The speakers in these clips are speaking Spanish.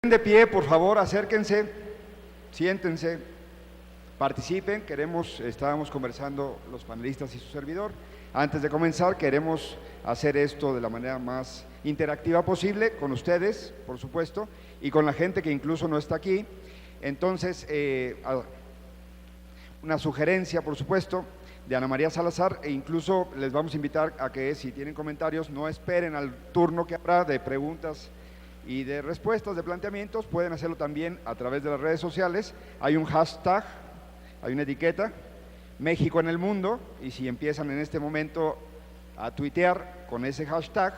De pie, por favor, acérquense, siéntense, participen. Estábamos conversando los panelistas y su servidor. Antes de comenzar, queremos hacer esto de la manera más interactiva posible, con ustedes, por supuesto, y con la gente que incluso no está aquí. Entonces, una sugerencia, por supuesto, de Ana María Salazar, e incluso les vamos a invitar a que, si tienen comentarios, no esperen al turno que habrá de preguntas y de respuestas, de planteamientos. Pueden hacerlo también a través de las redes sociales. Hay un hashtag, hay una etiqueta, México en el mundo, y si empiezan en este momento a tuitear con ese hashtag,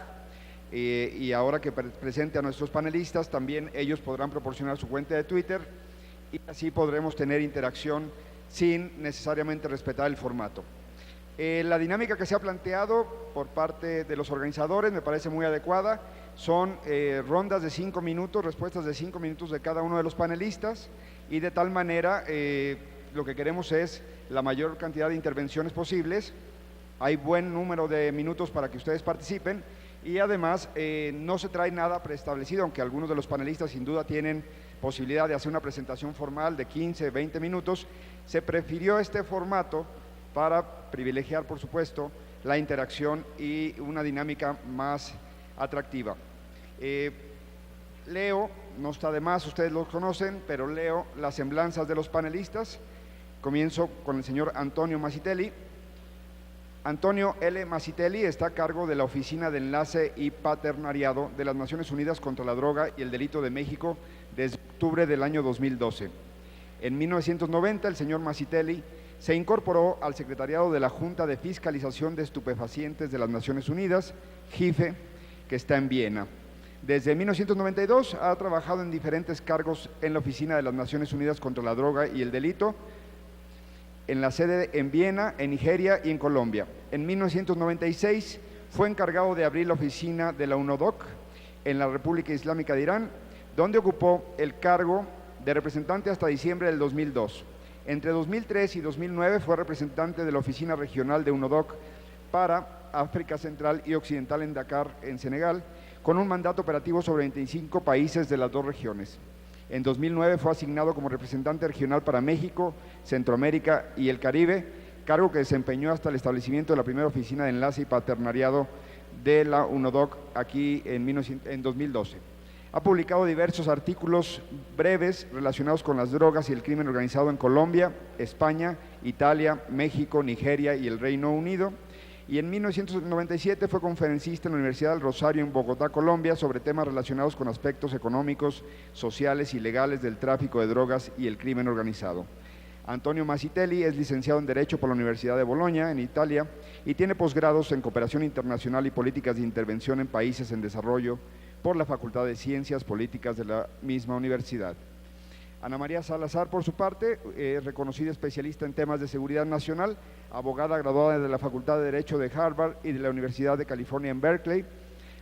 y ahora que presente a nuestros panelistas, también ellos podrán proporcionar su cuenta de Twitter, y así podremos tener interacción sin necesariamente respetar el formato. La dinámica que se ha planteado por parte de los organizadores me parece muy adecuada. Son rondas de 5 minutos, respuestas de 5 minutos de cada uno de los panelistas, y de tal manera lo que queremos es la mayor cantidad de intervenciones posibles. Hay buen número de minutos para que ustedes participen, y además no se trae nada preestablecido, aunque algunos de los panelistas sin duda tienen posibilidad de hacer una presentación formal de 15, 20 minutos. Se prefirió este formato para privilegiar, por supuesto, la interacción y una dinámica más atractiva. Leo, no está de más, ustedes los conocen, pero leo las semblanzas de los panelistas. Comienzo con el señor Antonio Masitelli. Antonio L. Masitelli está a cargo de la Oficina de Enlace y Paternariado de las Naciones Unidas contra la Droga y el Delito de México desde octubre del año 2012. En 1990, el señor Masitelli se incorporó al secretariado de la Junta de Fiscalización de Estupefacientes de las Naciones Unidas, JIFE, que está en Viena. Desde 1992 ha trabajado en diferentes cargos en la Oficina de las Naciones Unidas contra la Droga y el Delito, en la sede en Viena, en Nigeria y en Colombia. En 1996 fue encargado de abrir la oficina de la UNODOC en la República Islámica de Irán, donde ocupó el cargo de representante hasta diciembre del 2002. Entre 2003 y 2009 fue representante de la Oficina Regional de UNODOC para África Central y Occidental en Dakar, en Senegal, con un mandato operativo sobre 25 países de las dos regiones. En 2009 fue asignado como representante regional para México, Centroamérica y el Caribe, cargo que desempeñó hasta el establecimiento de la primera oficina de enlace y paternariado de la UNODOC aquí en 2012. Ha publicado diversos artículos breves relacionados con las drogas y el crimen organizado en Colombia, España, Italia, México, Nigeria y el Reino Unido. Y en 1997 fue conferencista en la Universidad del Rosario en Bogotá, Colombia, sobre temas relacionados con aspectos económicos, sociales y legales del tráfico de drogas y el crimen organizado. Antonio Masitelli es licenciado en Derecho por la Universidad de Bolonia, en Italia, y tiene posgrados en Cooperación Internacional y Políticas de Intervención en Países en Desarrollo por la Facultad de Ciencias Políticas de la misma universidad. Ana María Salazar, por su parte, reconocida especialista en temas de seguridad nacional, abogada graduada de la Facultad de Derecho de Harvard y de la Universidad de California en Berkeley.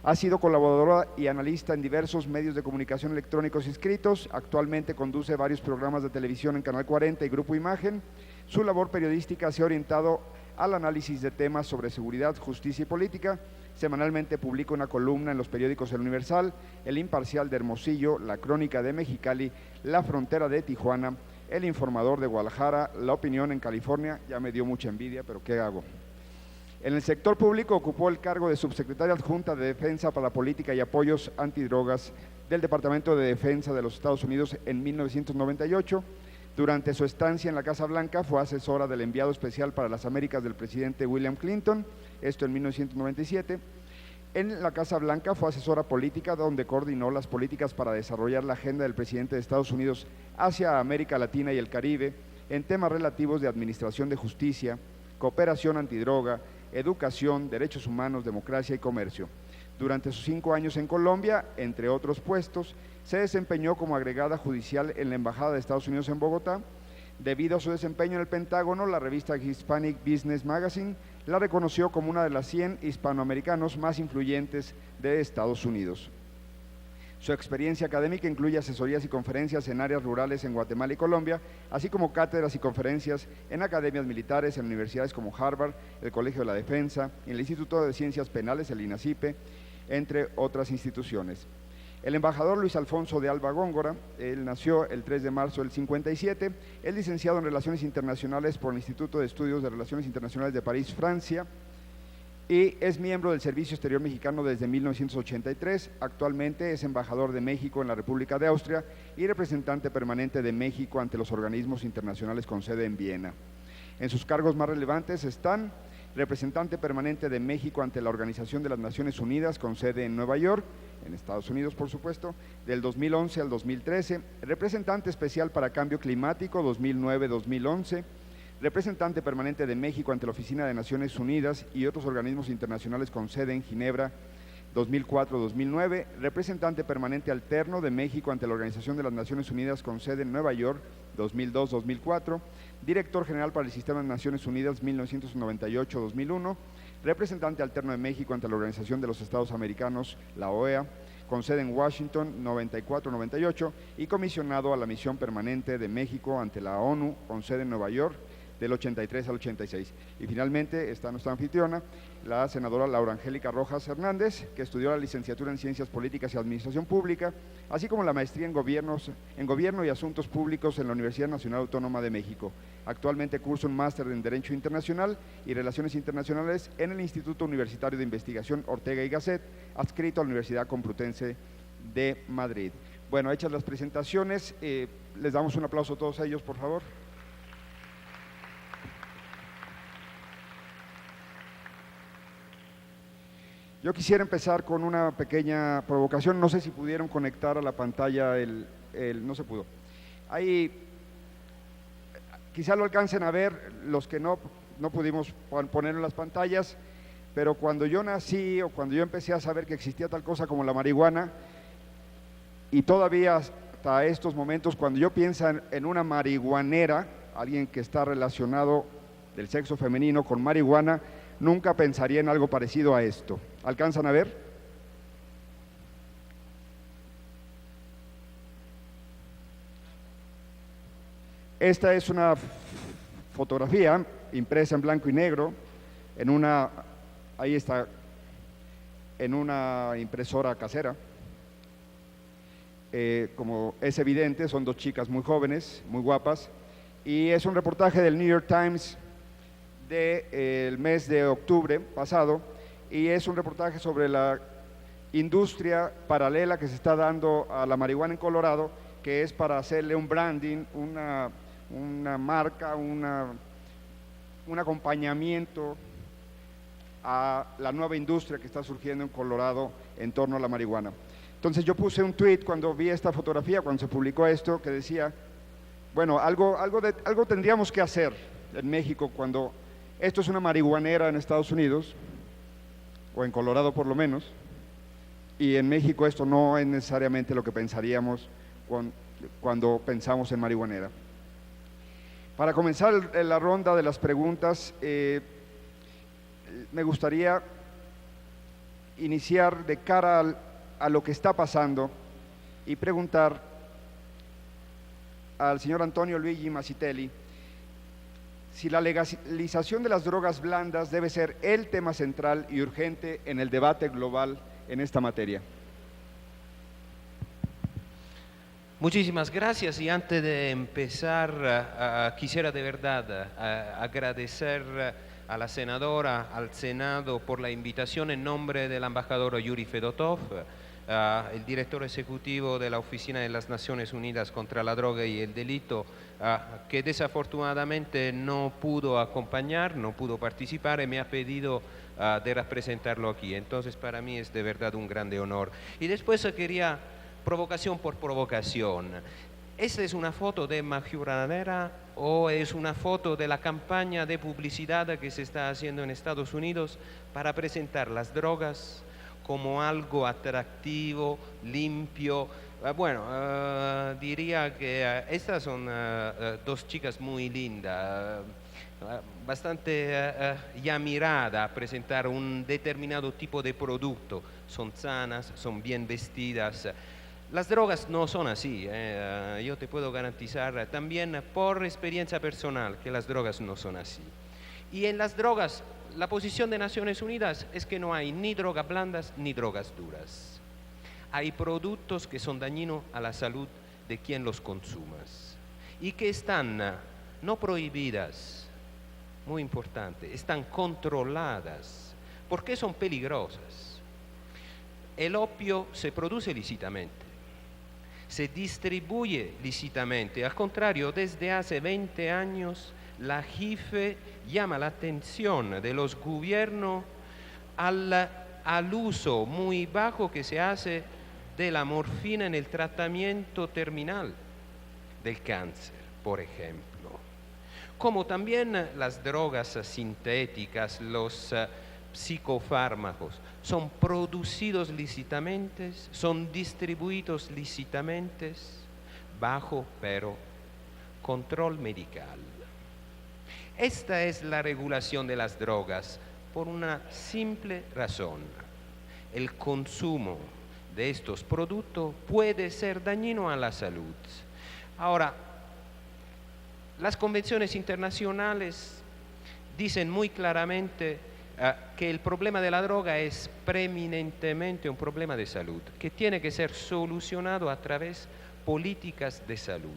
Ha sido colaboradora y analista en diversos medios de comunicación electrónicos inscritos. Actualmente conduce varios programas de televisión en Canal 40 y Grupo Imagen. Su labor periodística se ha orientado al análisis de temas sobre seguridad, justicia y política. Semanalmente publica una columna en los periódicos El Universal, El Imparcial de Hermosillo, La Crónica de Mexicali, La Frontera de Tijuana, El Informador de Guadalajara, La Opinión en California. Ya me dio mucha envidia, pero ¿qué hago? En el sector público ocupó el cargo de subsecretaria adjunta de Defensa para la Política y Apoyos Antidrogas del Departamento de Defensa de los Estados Unidos en 1998. Durante su estancia en la Casa Blanca fue asesora del enviado especial para las Américas del presidente William Clinton, esto en 1997. En la Casa Blanca fue asesora política, donde coordinó las políticas para desarrollar la agenda del presidente de Estados Unidos hacia América Latina y el Caribe en temas relativos de administración de justicia, cooperación antidroga, educación, derechos humanos, democracia y comercio. Durante sus 5 años en Colombia, entre otros puestos, se desempeñó como agregada judicial en la Embajada de Estados Unidos en Bogotá. Debido a su desempeño en el Pentágono, la revista Hispanic Business Magazine la reconoció como una de las 100 hispanoamericanos más influyentes de Estados Unidos. Su experiencia académica incluye asesorías y conferencias en áreas rurales en Guatemala y Colombia, así como cátedras y conferencias en academias militares, en universidades como Harvard, el Colegio de la Defensa, en el Instituto de Ciencias Penales, el INACIPE, entre otras instituciones. El embajador Luis Alfonso de Alba Góngora, él nació el 3 de marzo del 57, es licenciado en Relaciones Internacionales por el Instituto de Estudios de Relaciones Internacionales de París, Francia, y es miembro del Servicio Exterior Mexicano desde 1983. Actualmente es embajador de México en la República de Austria y representante permanente de México ante los organismos internacionales con sede en Viena. En sus cargos más relevantes están representante permanente de México ante la Organización de las Naciones Unidas con sede en Nueva York, en Estados Unidos por supuesto, del 2011 al 2013, representante especial para cambio climático 2009-2011, representante permanente de México ante la Oficina de Naciones Unidas y otros organismos internacionales con sede en Ginebra 2004-2009, representante permanente alterno de México ante la Organización de las Naciones Unidas con sede en Nueva York 2002-2004, director general para el Sistema de Naciones Unidas 1998-2001, representante alterno de México ante la Organización de los Estados Americanos, la OEA, con sede en Washington 94-98 y comisionado a la misión permanente de México ante la ONU con sede en Nueva York del 83 al 86. Y finalmente está nuestra anfitriona, la senadora Laura Angélica Rojas Hernández, que estudió la licenciatura en Ciencias Políticas y Administración Pública, así como la maestría en Gobierno y Asuntos Públicos en la Universidad Nacional Autónoma de México. Actualmente cursa un máster en Derecho Internacional y Relaciones Internacionales en el Instituto Universitario de Investigación Ortega y Gasset, adscrito a la Universidad Complutense de Madrid. Bueno, hechas las presentaciones, les damos un aplauso a todos ellos, por favor. Yo quisiera empezar con una pequeña provocación, no sé si pudieron conectar a la pantalla no se pudo. Ahí, quizá lo alcancen a ver los que no pudimos poner en las pantallas, pero cuando yo nací o cuando yo empecé a saber que existía tal cosa como la marihuana, y todavía hasta estos momentos, cuando yo pienso en una marihuanera, alguien que está relacionado del sexo femenino con marihuana, nunca pensaría en algo parecido a esto. ¿Alcanzan a ver? Esta es una fotografía impresa en blanco y negro, ahí está, en una impresora casera. Como es evidente, son dos chicas muy jóvenes, muy guapas, y es un reportaje del New York Times del mes de octubre pasado, y es un reportaje sobre la industria paralela que se está dando a la marihuana en Colorado, que es para hacerle un branding, una marca, un acompañamiento a la nueva industria que está surgiendo en Colorado en torno a la marihuana. Entonces yo puse un tweet cuando vi esta fotografía, cuando se publicó esto, que decía, bueno, algo tendríamos que hacer en México cuando esto es una marihuanera en Estados Unidos, o en Colorado por lo menos, y en México esto no es necesariamente lo que pensaríamos cuando pensamos en marihuanera. Para comenzar la ronda de las preguntas, me gustaría iniciar de cara a lo que está pasando y preguntar al señor Antonio Luigi Masitelli si la legalización de las drogas blandas debe ser el tema central y urgente en el debate global en esta materia. Muchísimas gracias, y antes de empezar quisiera de verdad agradecer a la senadora, al Senado por la invitación en nombre del embajador Yuri Fedotov, el director ejecutivo de la Oficina de las Naciones Unidas contra la Droga y el Delito, que desafortunadamente no pudo acompañar, no pudo participar y me ha pedido de representarlo aquí. Entonces para mí es de verdad un grande honor. Y después quería, provocación por provocación, ¿esta es una foto de marihuanera o es una foto de la campaña de publicidad que se está haciendo en Estados Unidos para presentar las drogas como algo atractivo, limpio? Bueno, diría que estas son dos chicas muy lindas, bastante ya mirada a presentar un determinado tipo de producto. Son sanas, son bien vestidas. Las drogas no son así, yo te puedo garantizar también por experiencia personal que las drogas no son así. Y en las drogas, la posición de Naciones Unidas es que no hay ni drogas blandas ni drogas duras. hay productos que son dañinos a la salud de quien los consuma y que están no prohibidas, muy importante, están controladas. ¿Por qué son peligrosas? El opio se produce lícitamente, se distribuye lícitamente. Al contrario, desde hace 20 años la JIFE llama la atención de los gobiernos al uso muy bajo que se hace de la morfina en el tratamiento terminal del cáncer, por ejemplo. Como también las drogas sintéticas, los psicofármacos, son producidos lícitamente, son distribuidos lícitamente, bajo pero control medical. Esta es la regulación de las drogas por una simple razón. El consumo de estos productos puede ser dañino a la salud. Ahora, las convenciones internacionales dicen muy claramente que el problema de la droga es preeminentemente un problema de salud, que tiene que ser solucionado a través de políticas de salud.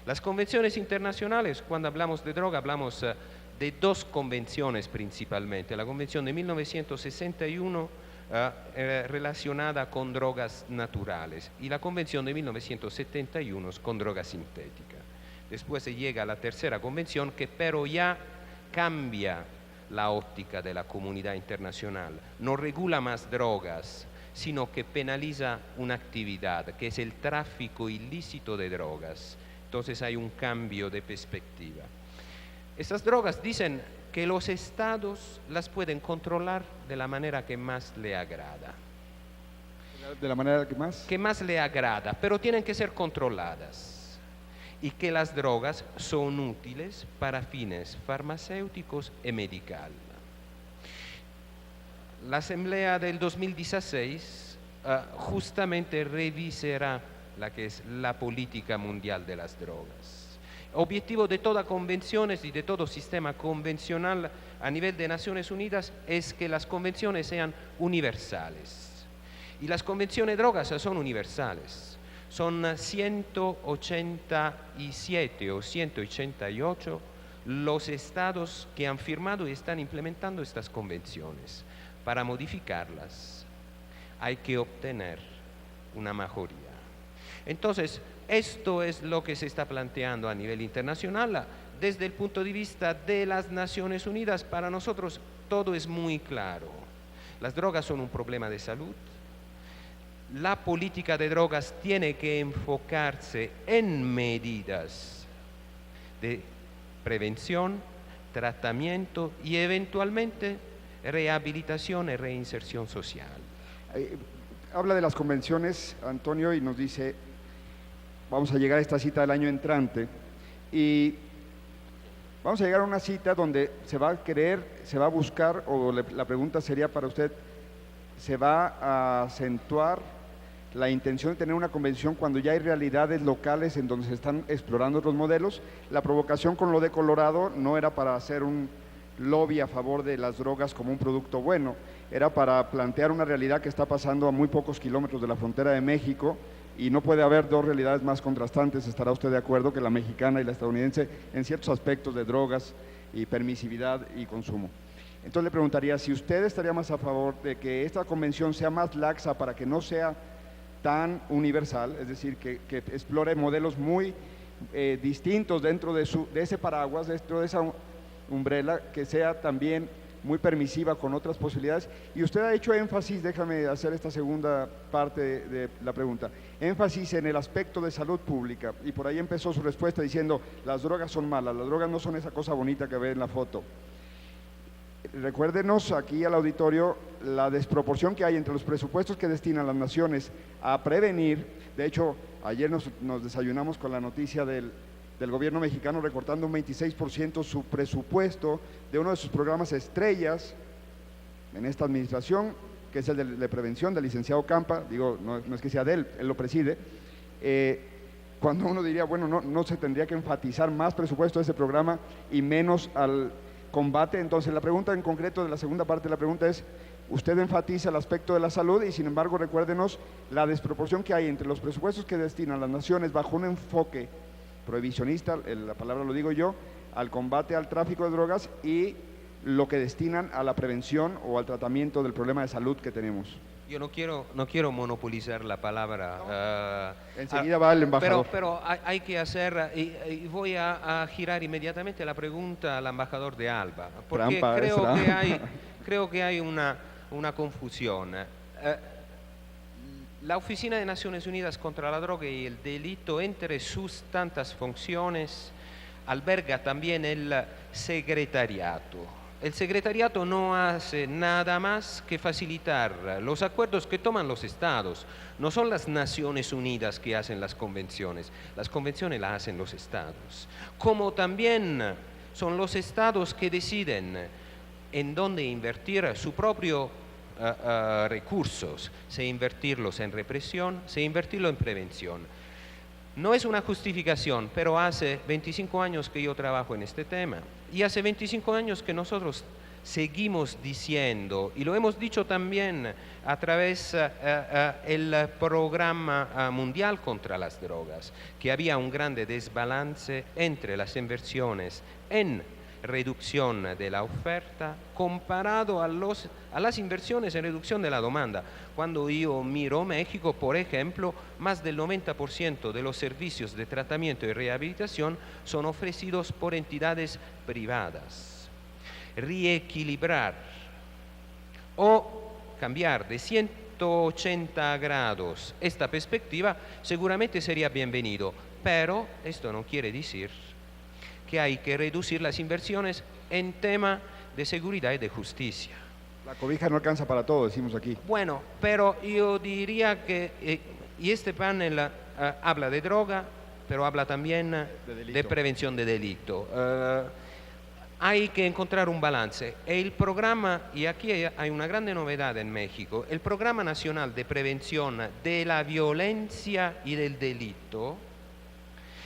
Las convenciones internacionales, cuando hablamos de droga, hablamos de dos convenciones principalmente. La convención de 1961 relacionada con drogas naturales y la convención de 1971 con drogas sintéticas. Después se llega a la tercera convención que pero ya cambia la óptica de la comunidad internacional. No regula más drogas, sino que penaliza una actividad que es el tráfico ilícito de drogas. Entonces hay un cambio de perspectiva. Estas drogas dicen que los estados las pueden controlar de la manera que más le agrada. ¿De la manera que más? Que más le agrada, pero tienen que ser controladas. Y que las drogas son útiles para fines farmacéuticos y medicales. La Asamblea del 2016 justamente revisará la que es la política mundial de las drogas. Objetivo de todas convenciones y de todo sistema convencional a nivel de Naciones Unidas es que las convenciones sean universales. Y las convenciones de drogas son universales. Son 187 o 188 los estados que han firmado y están implementando estas convenciones. Para modificarlas hay que obtener una mayoría. Entonces, esto es lo que se está planteando a nivel internacional. Desde el punto de vista de las Naciones Unidas, para nosotros todo es muy claro. Las drogas son un problema de salud. La política de drogas tiene que enfocarse en medidas de prevención, tratamiento y eventualmente rehabilitación y reinserción social. Habla de las convenciones, Antonio, y nos dice, vamos a llegar a esta cita del año entrante y vamos a llegar a una cita donde se va a querer, se va a buscar, o la pregunta sería para usted, ¿se va a acentuar la intención de tener una convención cuando ya hay realidades locales en donde se están explorando otros modelos? La provocación con lo de Colorado no era para hacer un lobby a favor de las drogas como un producto bueno, era para plantear una realidad que está pasando a muy pocos kilómetros de la frontera de México y no puede haber dos realidades más contrastantes, estará usted de acuerdo, que la mexicana y la estadounidense en ciertos aspectos de drogas y permisividad y consumo. Entonces le preguntaría si usted estaría más a favor de que esta convención sea más laxa para que no sea tan universal, es decir, que explore modelos muy distintos dentro de ese paraguas, dentro de esa umbrella, que sea también muy permisiva con otras posibilidades. Y usted ha hecho énfasis, déjame hacer esta segunda parte de la pregunta, énfasis en el aspecto de salud pública, y por ahí empezó su respuesta diciendo, las drogas son malas, las drogas no son esa cosa bonita que ve en la foto. Recuérdenos aquí al auditorio la desproporción que hay entre los presupuestos que destinan las naciones a prevenir. De hecho, ayer nos desayunamos con la noticia del gobierno mexicano recortando un 26% su presupuesto de uno de sus programas estrellas en esta administración, que es el de prevención del licenciado Campa. Digo, no es que sea de él lo preside. Cuando uno diría, bueno, no se tendría que enfatizar más presupuesto de ese programa y menos al combate. Entonces la pregunta en concreto de la segunda parte de la pregunta es, Usted enfatiza el aspecto de la salud y sin embargo recuérdenos la desproporción que hay entre los presupuestos que destinan las naciones bajo un enfoque prohibicionista, la palabra lo digo yo, al combate al tráfico de drogas y lo que destinan a la prevención o al tratamiento del problema de salud que tenemos. Yo no quiero monopolizar la palabra. Enseguida va el embajador. Pero hay que hacer, y voy a girar inmediatamente la pregunta al embajador de ALBA, porque creo que hay una confusión. La Oficina de Naciones Unidas contra la Droga y el Delito, entre sus tantas funciones, alberga también el secretariato. El secretariato no hace nada más que facilitar los acuerdos que toman los estados. No son las Naciones Unidas que hacen las convenciones las hacen los estados. Como también son los estados que deciden en dónde invertir su propio recursos, si invertirlos en represión, si invertirlo en prevención. No es una justificación, pero hace 25 años que yo trabajo en este tema y hace 25 años que nosotros seguimos diciendo, y lo hemos dicho también a través del programa mundial contra las drogas, que había un grande desbalance entre las inversiones en reducción de la oferta comparado a las inversiones en reducción de la demanda. Cuando yo miro México, por ejemplo, más del 90% de los servicios de tratamiento y rehabilitación son ofrecidos por entidades privadas. Reequilibrar o cambiar de 180 grados esta perspectiva seguramente sería bienvenido, pero esto no quiere decir que hay que reducir las inversiones en tema de seguridad y de justicia. La cobija no alcanza para todo, decimos aquí. Bueno, pero yo diría que, y este panel habla de droga, pero habla también de prevención de delito. Hay que encontrar un balance. El programa, y aquí hay una grande novedad en México, el Programa Nacional de Prevención de la Violencia y del Delito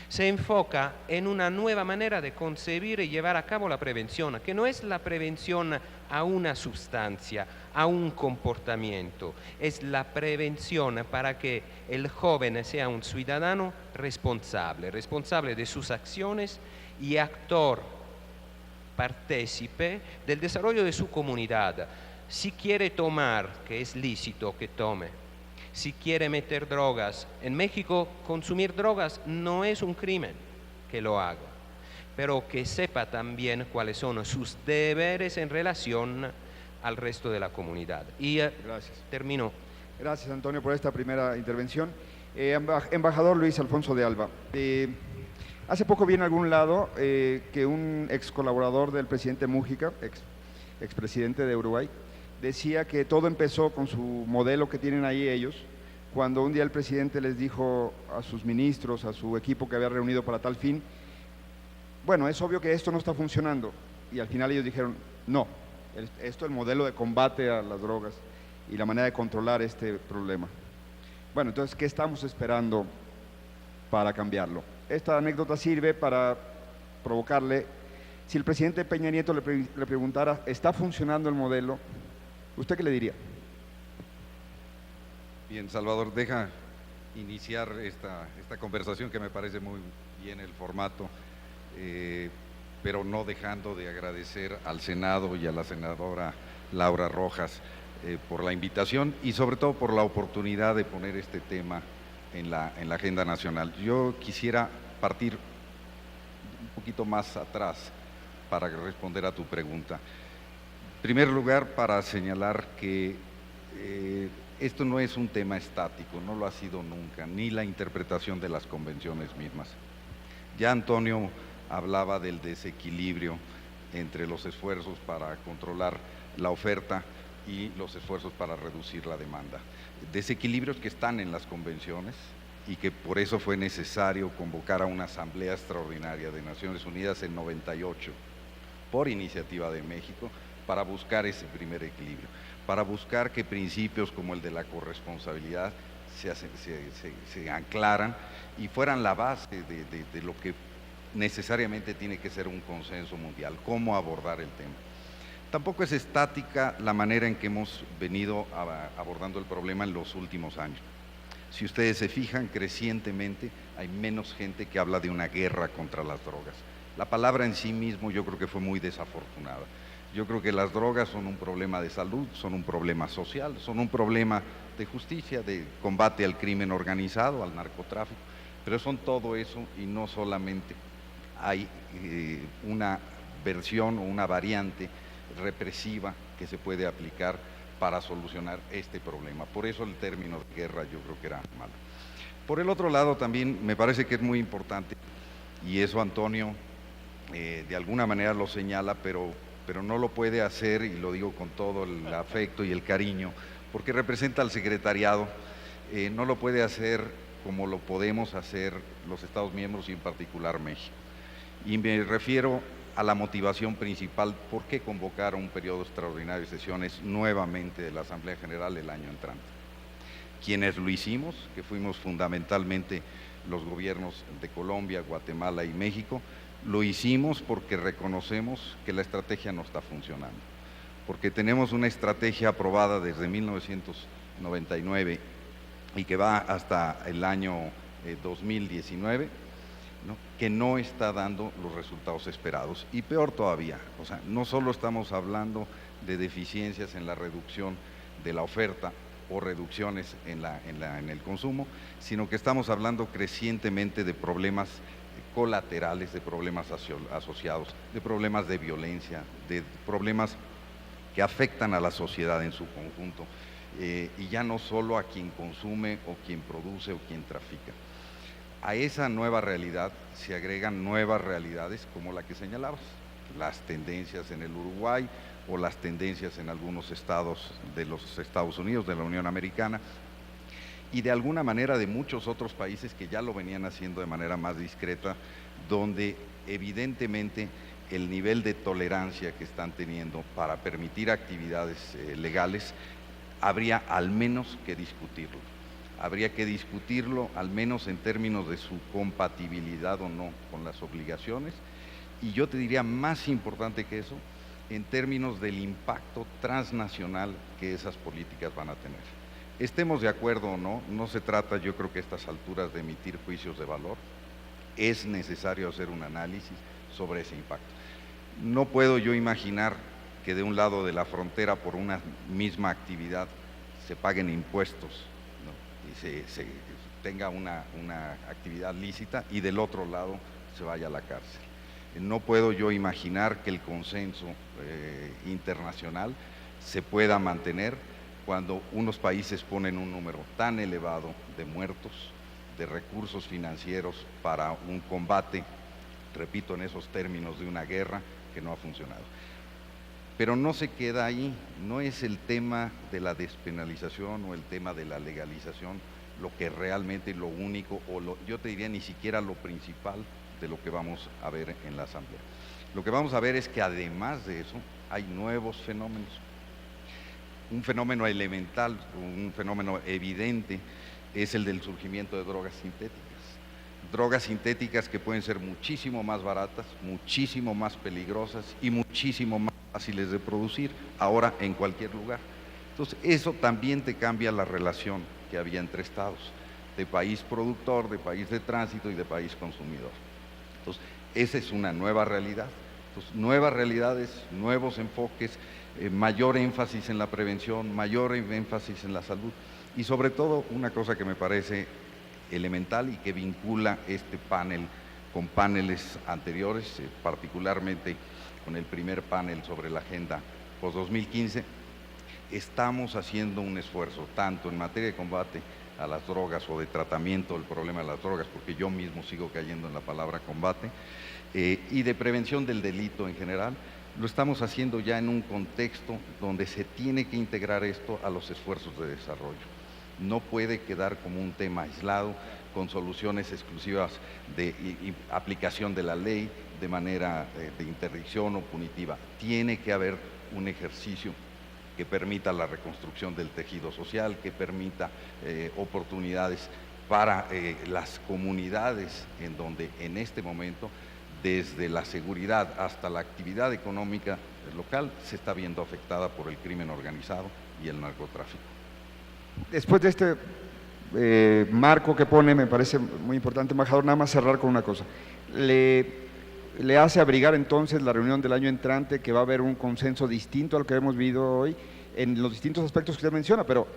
se enfoca en una nueva manera de concebir y llevar a cabo la prevención, que no es la prevención a una sustancia, a un comportamiento, es la prevención para que el joven sea un ciudadano responsable de sus acciones y actor, partícipe del desarrollo de su comunidad. Si quiere tomar, que es lícito que tome, si quiere meter drogas, en México consumir drogas no es un crimen, que lo haga, pero que sepa también cuáles son sus deberes en relación al resto de la comunidad. Y Gracias. termino. Gracias, Antonio, por esta primera intervención. Embajador Luis Alfonso de Alba, hace poco vi en algún lado que un ex colaborador del presidente Mújica, expresidente de Uruguay, decía que todo empezó con su modelo que tienen ahí ellos, cuando un día el presidente les dijo a sus ministros, a su equipo que había reunido para tal fin, bueno, es obvio que esto no está funcionando, y al final ellos dijeron, no, esto es el modelo de combate a las drogas y la manera de controlar este problema. Bueno, entonces, ¿qué estamos esperando para cambiarlo? Esta anécdota sirve para provocarle, si el presidente Peña Nieto le preguntara, ¿está funcionando el modelo?, ¿usted qué le diría? Bien, Salvador, deja iniciar esta conversación, que me parece muy bien el formato, pero no dejando de agradecer al Senado y a la senadora Laura Rojas por la invitación y sobre todo por la oportunidad de poner este tema en la agenda nacional. Yo quisiera partir un poquito más atrás para responder a tu pregunta. En primer lugar, para señalar que esto no es un tema estático, no lo ha sido nunca, ni la interpretación de las convenciones mismas. Ya Antonio hablaba del desequilibrio entre los esfuerzos para controlar la oferta y los esfuerzos para reducir la demanda. Desequilibrios que están en las convenciones y que por eso fue necesario convocar a una asamblea extraordinaria de Naciones Unidas en 98, por iniciativa de México, para buscar ese primer equilibrio, para buscar que principios como el de la corresponsabilidad se anclaran y fueran la base de lo que necesariamente tiene que ser un consenso mundial, cómo abordar el tema. Tampoco es estática la manera en que hemos venido abordando el problema en los últimos años. Si ustedes se fijan, crecientemente hay menos gente que habla de una guerra contra las drogas. La palabra en sí mismo yo creo que fue muy desafortunada. Yo creo que las drogas son un problema de salud, son un problema social, son un problema de justicia, de combate al crimen organizado, al narcotráfico, pero son todo eso y no solamente hay una versión o una variante represiva que se puede aplicar para solucionar este problema. Por eso el término de guerra yo creo que era malo. Por el otro lado también me parece que es muy importante, y eso Antonio de alguna manera lo señala, pero no lo puede hacer, y lo digo con todo el afecto y el cariño, porque representa al secretariado, no lo puede hacer como lo podemos hacer los Estados miembros y en particular México. Y me refiero a la motivación principal, ¿por qué convocar un periodo extraordinario de sesiones nuevamente de la Asamblea General el año entrante? Quienes lo hicimos, que fuimos fundamentalmente los gobiernos de Colombia, Guatemala y México, lo hicimos porque reconocemos que la estrategia no está funcionando, porque tenemos una estrategia aprobada desde 1999 y que va hasta el año 2019, ¿no?, que no está dando los resultados esperados. Y peor todavía, o sea, no solo estamos hablando de deficiencias en la reducción de la oferta o reducciones en el consumo, sino que estamos hablando crecientemente de problemas colaterales, de problemas asociados, de problemas de violencia, de problemas que afectan a la sociedad en su conjunto, y ya no solo a quien consume o quien produce o quien trafica. A esa nueva realidad se agregan nuevas realidades como la que señalabas, las tendencias en el Uruguay o las tendencias en algunos estados de los Estados Unidos, de la Unión Americana, y de alguna manera de muchos otros países que ya lo venían haciendo de manera más discreta, donde evidentemente el nivel de tolerancia que están teniendo para permitir actividades legales, habría al menos que discutirlo. Habría que discutirlo al menos en términos de su compatibilidad o no con las obligaciones, y yo te diría más importante que eso, en términos del impacto transnacional que esas políticas van a tener. Estemos de acuerdo o no, no se trata, yo creo que a estas alturas, de emitir juicios de valor. Es necesario hacer un análisis sobre ese impacto. No puedo yo imaginar que de un lado de la frontera por una misma actividad se paguen impuestos, ¿no?, y se tenga una actividad lícita, y del otro lado se vaya a la cárcel. No puedo yo imaginar que el consenso internacional se pueda mantener cuando unos países ponen un número tan elevado de muertos, de recursos financieros para un combate, repito, en esos términos, de una guerra que no ha funcionado. Pero no se queda ahí, no es el tema de la despenalización o el tema de la legalización lo que realmente lo único, yo te diría ni siquiera lo principal de lo que vamos a ver en la Asamblea. Lo que vamos a ver es que además de eso hay nuevos fenómenos. Un fenómeno elemental, un fenómeno evidente, es el del surgimiento de drogas sintéticas que pueden ser muchísimo más baratas, muchísimo más peligrosas y muchísimo más fáciles de producir, ahora en cualquier lugar. Entonces, eso también te cambia la relación que había entre estados, de país productor, de país de tránsito y de país consumidor. Entonces, esa es una nueva realidad. Entonces, nuevas realidades, nuevos enfoques, mayor énfasis en la prevención, mayor énfasis en la salud, y sobre todo una cosa que me parece elemental y que vincula este panel con paneles anteriores, particularmente con el primer panel sobre la agenda post-2015, estamos haciendo un esfuerzo tanto en materia de combate a las drogas o de tratamiento del problema de las drogas, porque yo mismo sigo cayendo en la palabra combate, y de prevención del delito en general. Lo estamos haciendo ya en un contexto donde se tiene que integrar esto a los esfuerzos de desarrollo. No puede quedar como un tema aislado, con soluciones exclusivas de aplicación de la ley de manera de interdicción o punitiva. Tiene que haber un ejercicio que permita la reconstrucción del tejido social, que permita oportunidades para las comunidades en donde en este momento, desde la seguridad hasta la actividad económica, local se está viendo afectada por el crimen organizado y el narcotráfico. Después de este marco que pone, me parece muy importante, embajador, nada más cerrar con una cosa. ¿Le hace abrigar entonces la reunión del año entrante que va a haber un consenso distinto al que hemos vivido hoy en los distintos aspectos que usted menciona, pero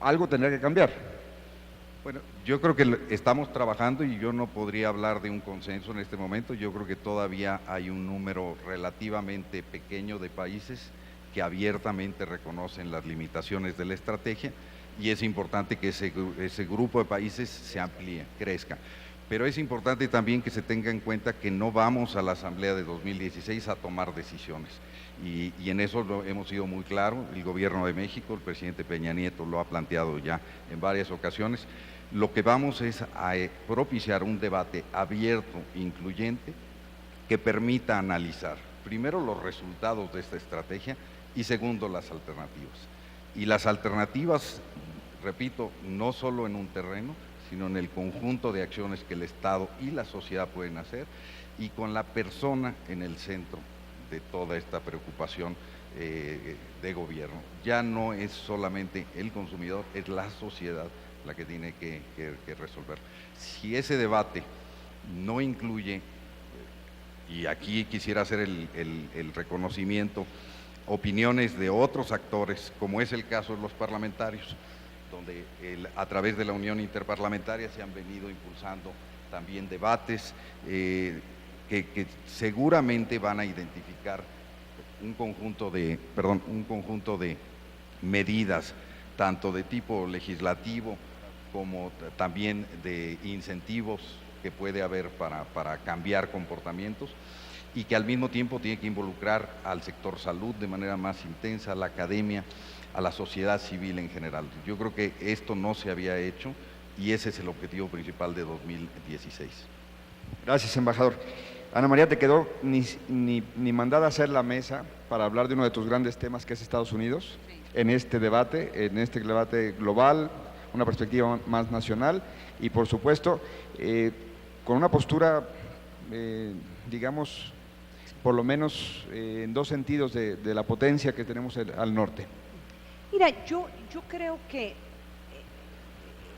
algo tendrá que cambiar? Bueno, yo creo que estamos trabajando y yo no podría hablar de un consenso en este momento. Yo creo que todavía hay un número relativamente pequeño de países que abiertamente reconocen las limitaciones de la estrategia y es importante que ese grupo de países se amplíe, crezca. Pero es importante también que se tenga en cuenta que no vamos a la Asamblea de 2016 a tomar decisiones y en eso hemos sido muy claros. El Gobierno de México, el presidente Peña Nieto lo ha planteado ya en varias ocasiones. Lo que vamos es a propiciar un debate abierto, incluyente, que permita analizar, primero, los resultados de esta estrategia y segundo, las alternativas. Y las alternativas, repito, no solo en un terreno, sino en el conjunto de acciones que el Estado y la sociedad pueden hacer y con la persona en el centro de toda esta preocupación de gobierno. Ya no es solamente el consumidor, es la sociedad la que tiene que resolver. Si ese debate no incluye, y aquí quisiera hacer el reconocimiento, opiniones de otros actores, como es el caso de los parlamentarios, donde a través de la Unión Interparlamentaria se han venido impulsando también debates que seguramente van a identificar un conjunto de medidas, tanto de tipo legislativo como también de incentivos que puede haber para cambiar comportamientos y que al mismo tiempo tiene que involucrar al sector salud de manera más intensa, a la academia, a la sociedad civil en general. Yo creo que esto no se había hecho y ese es el objetivo principal de 2016. Gracias, embajador. Ana María, te quedó ni mandada a hacer la mesa para hablar de uno de tus grandes temas, que es Estados Unidos, sí, en este debate global, una perspectiva más nacional y, por supuesto, con una postura, digamos, por lo menos en dos sentidos de la potencia que tenemos al norte. Mira, yo creo que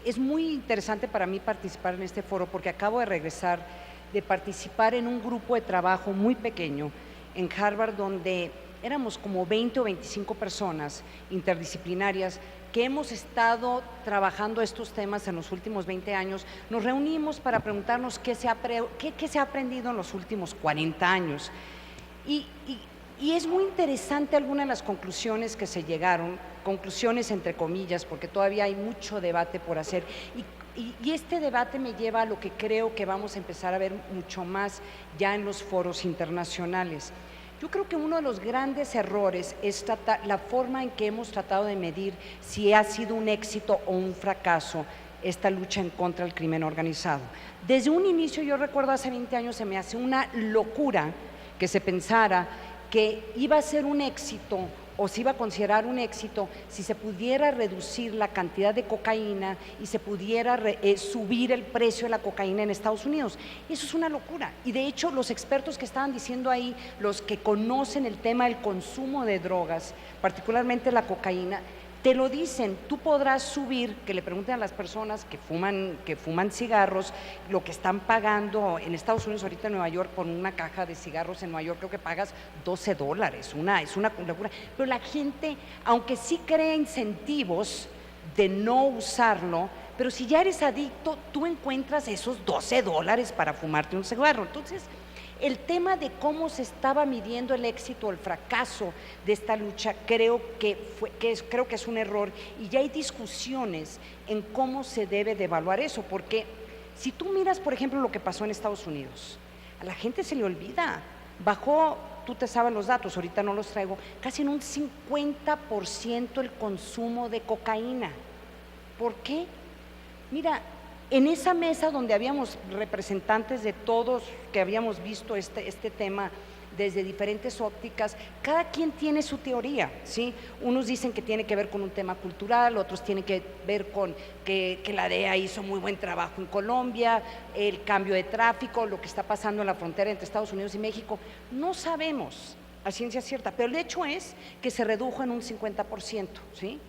es muy interesante para mí participar en este foro porque acabo de regresar de participar en un grupo de trabajo muy pequeño en Harvard donde éramos como 20 o 25 personas interdisciplinarias que hemos estado trabajando estos temas en los últimos 20 años. Nos reunimos para preguntarnos qué se ha aprendido en los últimos 40 años. Y es muy interesante algunas de las conclusiones que se llegaron, conclusiones entre comillas, porque todavía hay mucho debate por hacer. Y este debate me lleva a lo que creo que vamos a empezar a ver mucho más ya en los foros internacionales. Yo creo que uno de los grandes errores es la forma en que hemos tratado de medir si ha sido un éxito o un fracaso esta lucha en contra del crimen organizado. Desde un inicio, yo recuerdo hace 20 años, se me hace una locura que se pensara que iba a ser un éxito o se iba a considerar un éxito si se pudiera reducir la cantidad de cocaína y se pudiera subir el precio de la cocaína en Estados Unidos. Eso es una locura y de hecho los expertos que estaban diciendo ahí, los que conocen el tema del consumo de drogas, particularmente la cocaína, te lo dicen, tú podrás subir, que le pregunten a las personas que fuman cigarros, lo que están pagando en Estados Unidos, ahorita en Nueva York, por una caja de cigarros en Nueva York, creo que pagas $12, es una locura. Pero la gente, aunque sí crea incentivos de no usarlo, pero si ya eres adicto, tú encuentras esos $12 para fumarte un cigarro. Entonces, el tema de cómo se estaba midiendo el éxito o el fracaso de esta lucha creo que es un error y ya hay discusiones en cómo se debe de evaluar eso, porque si tú miras, por ejemplo, lo que pasó en Estados Unidos, a la gente se le olvida, bajó, tú te sabes los datos, ahorita no los traigo, casi en un 50% el consumo de cocaína. ¿Por qué? Mira, en esa mesa donde habíamos representantes de todos que habíamos visto este tema desde diferentes ópticas, cada quien tiene su teoría, ¿sí? Unos dicen que tiene que ver con un tema cultural, otros tienen que ver con que la DEA hizo muy buen trabajo en Colombia, el cambio de tráfico, lo que está pasando en la frontera entre Estados Unidos y México. No sabemos, a ciencia cierta, pero el hecho es que se redujo en un 50%, ¿sí?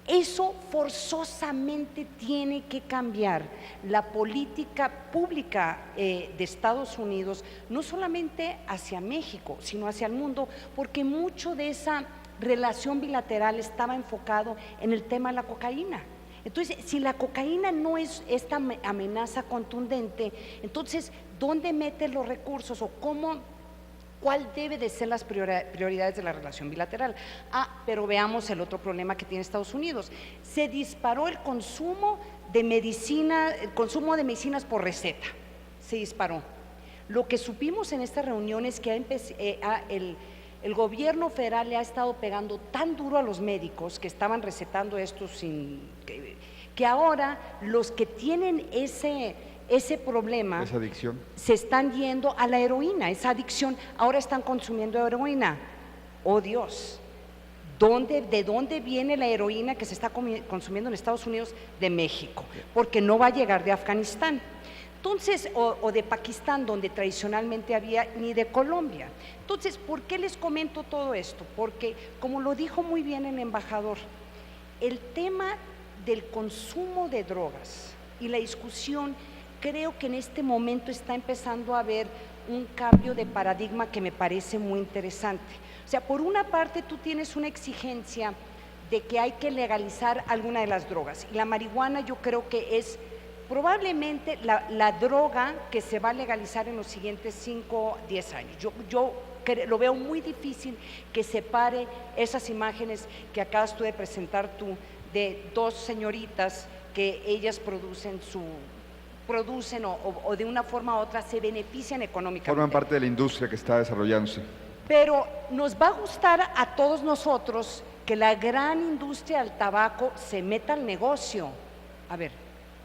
Eso forzosamente tiene que cambiar la política pública de Estados Unidos, no solamente hacia México, sino hacia el mundo, porque mucho de esa relación bilateral estaba enfocado en el tema de la cocaína. Entonces, si la cocaína no es esta amenaza contundente, entonces, ¿dónde mete los recursos o cuál debe de ser las prioridades de la relación bilateral? Pero veamos el otro problema que tiene Estados Unidos. Se disparó el consumo de medicinas por receta, se disparó. Lo que supimos en esta reunión es que el gobierno federal le ha estado pegando tan duro a los médicos que estaban recetando esto que ahora los que tienen ese problema, esa adicción, se están yendo a la heroína, esa adicción, ahora están consumiendo heroína. Oh Dios, ¿de dónde viene la heroína que se está consumiendo en Estados Unidos? De México, porque no va a llegar de Afganistán. Entonces, o de Pakistán, donde tradicionalmente había, ni de Colombia. Entonces, ¿por qué les comento todo esto? Porque, como lo dijo muy bien el embajador, el tema del consumo de drogas y la discusión, creo que en este momento está empezando a haber un cambio de paradigma que me parece muy interesante. O sea, por una parte tú tienes una exigencia de que hay que legalizar alguna de las drogas, y la marihuana yo creo que es probablemente la droga que se va a legalizar en los siguientes 5 o 10 años. Yo lo veo muy difícil que se pare esas imágenes que acabas tú de presentar tú, de dos señoritas que ellas producen o de una forma u otra se benefician económicamente. Forman parte de la industria que está desarrollándose. Pero nos va a gustar a todos nosotros que la gran industria del tabaco se meta al negocio. A ver,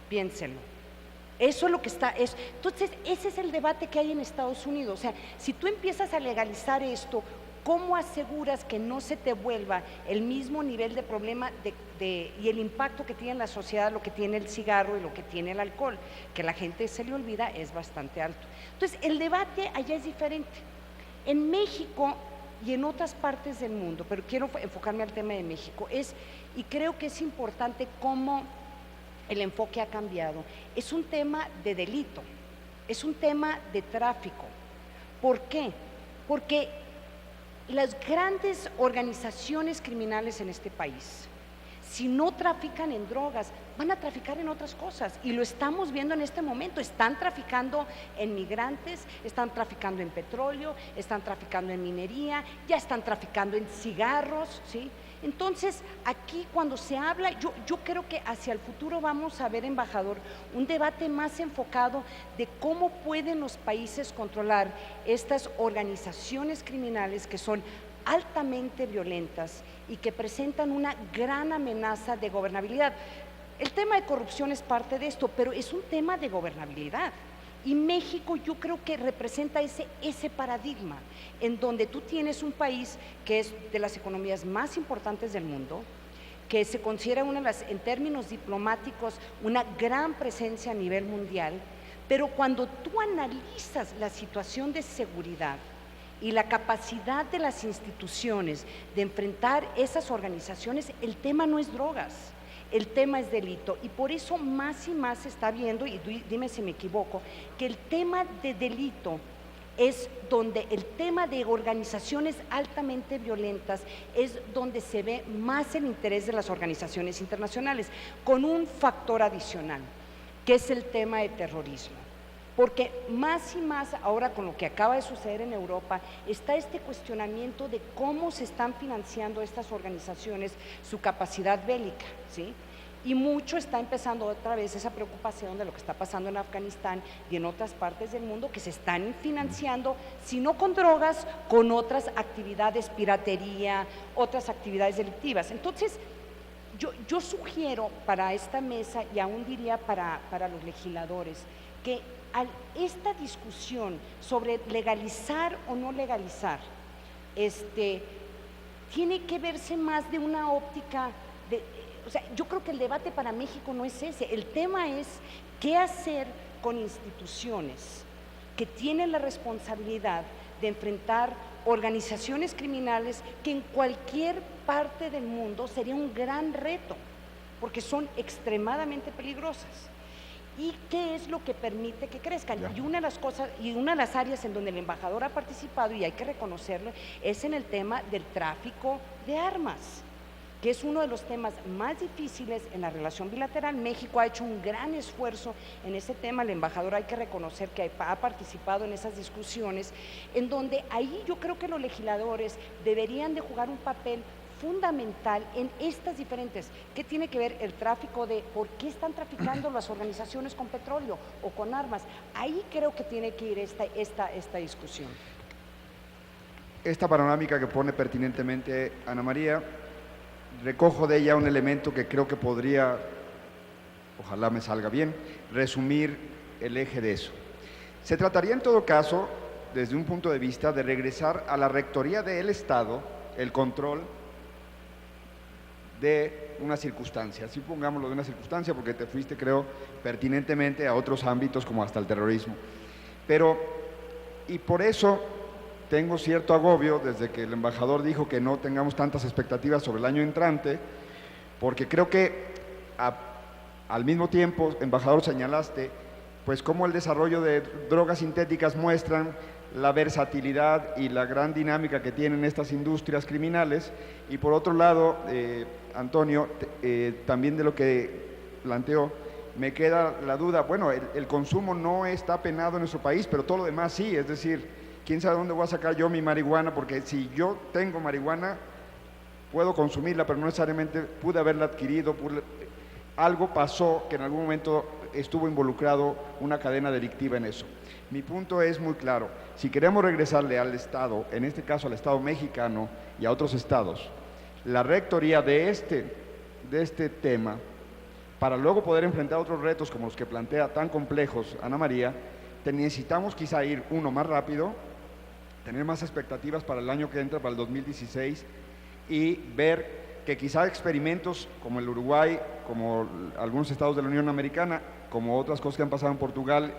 piénsenlo. Eso es lo que está. Entonces, ese es el debate que hay en Estados Unidos. O sea, si tú empiezas a legalizar esto, ¿cómo aseguras que no se te vuelva el mismo nivel de problema y el impacto que tiene en la sociedad lo que tiene el cigarro y lo que tiene el alcohol? Que la gente se le olvida, es bastante alto. Entonces, el debate allá es diferente. En México y en otras partes del mundo, pero quiero enfocarme al tema de México, y creo que es importante cómo el enfoque ha cambiado. Es un tema de delito, es un tema de tráfico. ¿Por qué? Porque las grandes organizaciones criminales en este país, si no trafican en drogas, van a traficar en otras cosas, y lo estamos viendo en este momento. Están traficando en migrantes, están traficando en petróleo, están traficando en minería, ya están traficando en cigarros, ¿sí? Entonces, aquí cuando se habla, yo creo que hacia el futuro vamos a ver, embajador, un debate más enfocado de cómo pueden los países controlar estas organizaciones criminales que son altamente violentas y que presentan una gran amenaza de gobernabilidad. El tema de corrupción es parte de esto, pero es un tema de gobernabilidad. Y México yo creo que representa ese paradigma, en donde tú tienes un país que es de las economías más importantes del mundo, que se considera en términos diplomáticos, una gran presencia a nivel mundial, pero cuando tú analizas la situación de seguridad y la capacidad de las instituciones de enfrentar esas organizaciones, el tema no es drogas. El tema es delito, y por eso más y más se está viendo, y dime si me equivoco, que el tema de delito es donde el tema de organizaciones altamente violentas es donde se ve más el interés de las organizaciones internacionales, con un factor adicional, que es el tema de terrorismo. Porque más y más ahora, con lo que acaba de suceder en Europa, está este cuestionamiento de cómo se están financiando estas organizaciones su capacidad bélica, ¿sí? Y mucho está empezando otra vez esa preocupación de lo que está pasando en Afganistán y en otras partes del mundo, que se están financiando, si no con drogas, con otras actividades, piratería, otras actividades delictivas. Entonces, yo sugiero para esta mesa, y aún diría para los legisladores, que esta discusión sobre legalizar o no legalizar, tiene que verse más de una óptica o sea, yo creo que el debate para México no es ese. El tema es qué hacer con instituciones que tienen la responsabilidad de enfrentar organizaciones criminales que en cualquier parte del mundo sería un gran reto, porque son extremadamente peligrosas. ¿Y qué es lo que permite que crezcan? Ya. Y una de las cosas, y una de las áreas en donde el embajador ha participado, y hay que reconocerlo, es en el tema del tráfico de armas, que es uno de los temas más difíciles en la relación bilateral. México ha hecho un gran esfuerzo en ese tema, el embajador hay que reconocer que ha participado en esas discusiones, en donde ahí yo creo que los legisladores deberían de jugar un papel fundamental en estas diferentes. ¿Qué tiene que ver el tráfico de por qué están traficando las organizaciones con petróleo o con armas? Ahí creo que tiene que ir esta discusión. Esta panorámica que pone pertinentemente Ana María, recojo de ella un elemento que creo que podría, ojalá me salga bien, resumir el eje de eso. Se trataría en todo caso, desde un punto de vista, de regresar a la rectoría del Estado el control de una circunstancia, así pongámoslo, de una circunstancia, porque te fuiste, creo, pertinentemente a otros ámbitos como hasta el terrorismo. Pero, y por eso tengo cierto agobio desde que el embajador dijo que no tengamos tantas expectativas sobre el año entrante, porque creo que al mismo tiempo, embajador, señalaste, pues cómo el desarrollo de drogas sintéticas muestran la versatilidad y la gran dinámica que tienen estas industrias criminales, y por otro lado, Antonio, también de lo que planteó, me queda la duda, bueno, el consumo no está penado en nuestro país, pero todo lo demás sí, es decir, quién sabe dónde voy a sacar yo mi marihuana, porque si yo tengo marihuana, puedo consumirla, pero no necesariamente pude haberla adquirido, algo pasó que en algún momento estuvo involucrado una cadena delictiva en eso. Mi punto es muy claro, si queremos regresarle al Estado, en este caso al Estado mexicano y a otros estados, la rectoría de este tema, para luego poder enfrentar otros retos como los que plantea tan complejos Ana María, necesitamos quizá ir uno más rápido, tener más expectativas para el año que entra, para el 2016, y ver que quizá experimentos como el Uruguay, como algunos estados de la Unión Americana, como otras cosas que han pasado en Portugal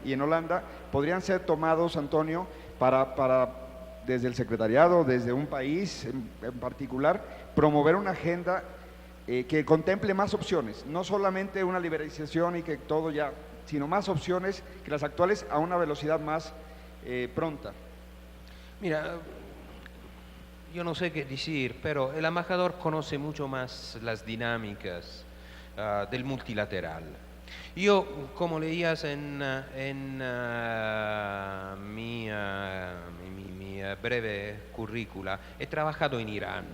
y en Holanda, podrían ser tomados, Antonio, para desde el secretariado, desde un país en particular, promover una agenda que contemple más opciones, no solamente una liberalización y que todo ya, sino más opciones que las actuales a una velocidad más pronta. Mira, yo no sé qué decir, pero el embajador conoce mucho más las dinámicas del multilateral. Yo, como leías en mi breve currícula, he trabajado en Irán.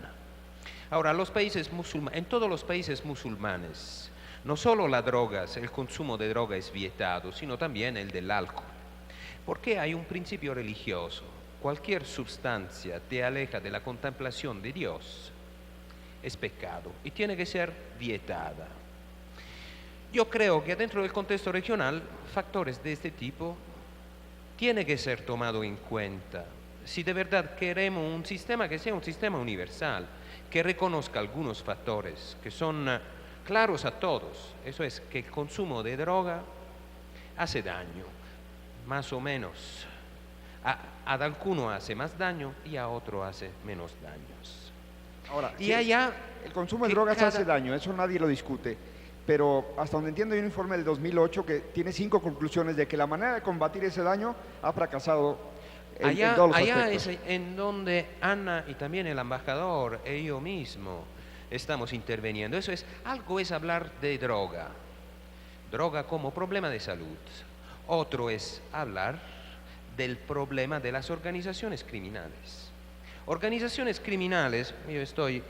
Ahora, en todos los países musulmanes, no solo las drogas, el consumo de droga es vietado, sino también el del alcohol. Porque hay un principio religioso. Cualquier sustancia te aleja de la contemplación de Dios, es pecado y tiene que ser vietada. Yo creo que dentro del contexto regional, factores de este tipo tienen que ser tomados en cuenta. Si de verdad queremos un sistema que sea un sistema universal, que reconozca algunos factores que son claros a todos, eso es que el consumo de droga hace daño, más o menos. A alguno hace más daño y a otro hace menos daños. Ahora, y sí, allá el consumo de drogas hace daño, eso nadie lo discute, pero hasta donde entiendo hay un informe del 2008 que tiene 5 conclusiones de que la manera de combatir ese daño ha fracasado en todos los aspectos. Es en donde Ana y también el embajador y yo mismo estamos interviniendo. Algo es hablar de droga como problema de salud. Otro es hablar del problema de las organizaciones criminales. Organizaciones criminales, yo estoy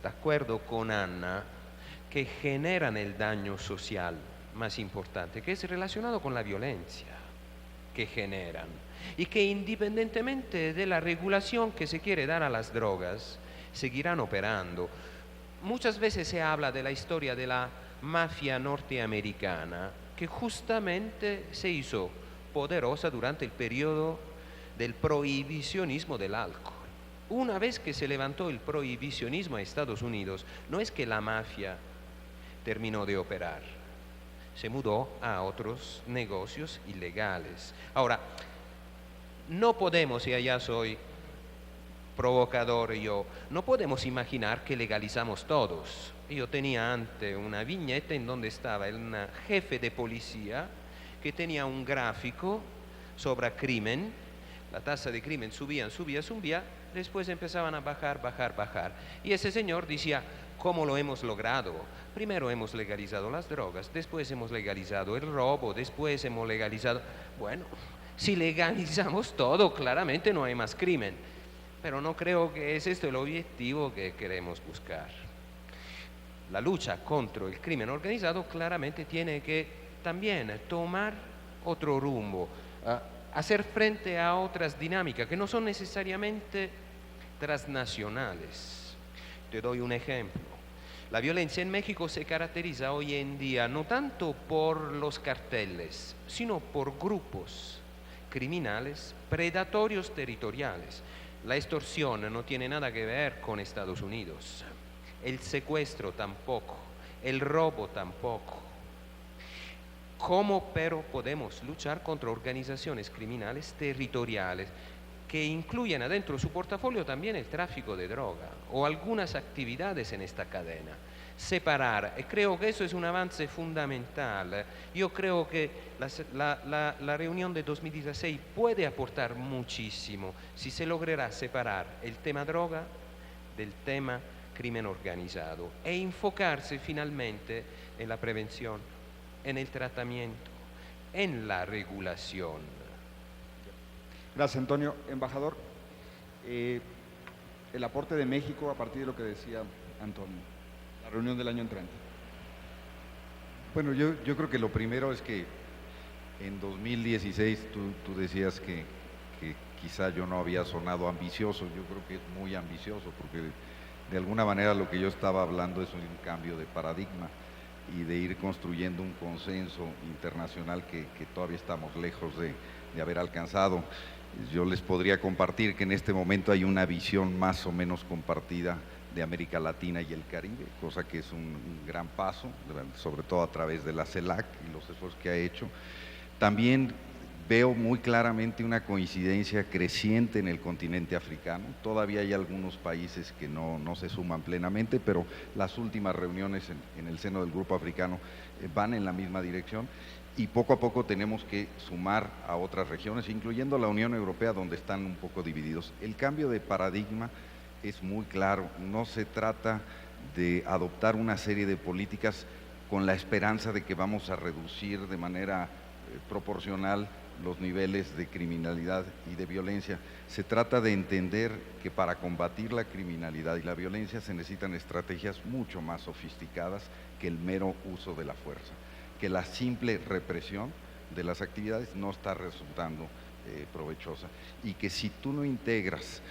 de acuerdo con Ana, que generan el daño social más importante, que es relacionado con la violencia que generan y que independientemente de la regulación que se quiere dar a las drogas, seguirán operando. Muchas veces se habla de la historia de la mafia norteamericana, que justamente se hizo poderosa durante el periodo del prohibicionismo del alcohol. Una vez que se levantó el prohibicionismo a Estados Unidos, no es que la mafia terminó de operar, se mudó a otros negocios ilegales. Ahora, no podemos, y allá soy provocador yo, no podemos imaginar que legalizamos todos. Yo tenía antes una viñeta en donde estaba un jefe de policía que tenía un gráfico sobre crimen, la tasa de crimen subía, después empezaban a bajar. Y ese señor decía, ¿cómo lo hemos logrado? Primero hemos legalizado las drogas, después hemos legalizado el robo, después hemos legalizado... Bueno, si legalizamos todo, claramente no hay más crimen. Pero no creo que es esto el objetivo que queremos buscar. La lucha contra el crimen organizado claramente tiene que también tomar otro rumbo, hacer frente a otras dinámicas que no son necesariamente transnacionales. Te doy un ejemplo. La violencia en México se caracteriza hoy en día no tanto por los carteles, sino por grupos criminales predatorios territoriales. La extorsión no tiene nada que ver con Estados Unidos, el secuestro tampoco, el robo tampoco. ¿Cómo pero podemos luchar contra organizaciones criminales territoriales que incluyen adentro su portafolio también el tráfico de droga o algunas actividades en esta cadena? Separar, y creo que eso es un avance fundamental. Yo creo que la reunión de 2016 puede aportar muchísimo si se logrará separar el tema droga del tema crimen organizado e enfocarse finalmente en la prevención, en el tratamiento, en la regulación. Gracias, Antonio. Embajador, el aporte de México a partir de lo que decía Antonio, la reunión del año entrante. Bueno, yo creo que lo primero es que en 2016 tú decías que quizá yo no había sonado ambicioso. Yo creo que es muy ambicioso porque de alguna manera lo que yo estaba hablando es un cambio de paradigma y de ir construyendo un consenso internacional que todavía estamos lejos de haber alcanzado. Yo les podría compartir que en este momento hay una visión más o menos compartida de América Latina y el Caribe, cosa que es un gran paso, sobre todo a través de la CELAC y los esfuerzos que ha hecho. También veo muy claramente una coincidencia creciente en el continente africano. Todavía hay algunos países que no se suman plenamente, pero las últimas reuniones en el seno del Grupo Africano van en la misma dirección y poco a poco tenemos que sumar a otras regiones, incluyendo la Unión Europea, donde están un poco divididos. El cambio de paradigma es muy claro, no se trata de adoptar una serie de políticas con la esperanza de que vamos a reducir de manera proporcional los niveles de criminalidad y de violencia. Se trata de entender que para combatir la criminalidad y la violencia se necesitan estrategias mucho más sofisticadas que el mero uso de la fuerza, que la simple represión de las actividades no está resultando provechosa y que si tú no integras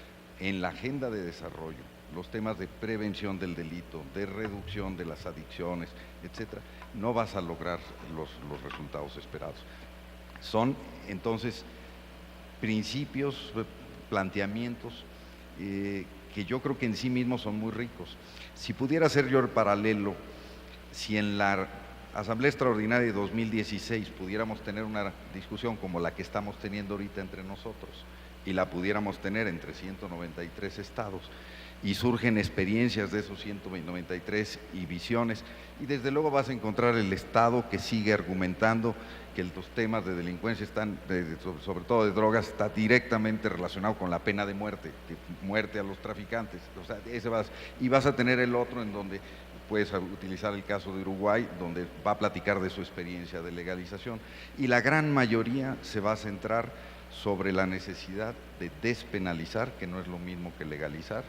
en la agenda de desarrollo los temas de prevención del delito, de reducción de las adicciones, etcétera, no vas a lograr los resultados esperados. Son entonces principios, planteamientos que yo creo que en sí mismos son muy ricos. Si pudiera hacer yo el paralelo, si en la Asamblea Extraordinaria de 2016 pudiéramos tener una discusión como la que estamos teniendo ahorita entre nosotros y la pudiéramos tener entre 193 estados y surgen experiencias de esos 193 y visiones, y desde luego vas a encontrar el Estado que sigue argumentando que los temas de delincuencia están, sobre todo de drogas, está directamente relacionado con la pena de muerte, muerte a los traficantes. O sea, y vas a tener el otro en donde puedes utilizar el caso de Uruguay, donde va a platicar de su experiencia de legalización, y la gran mayoría se va a centrar sobre la necesidad de despenalizar, que no es lo mismo que legalizar,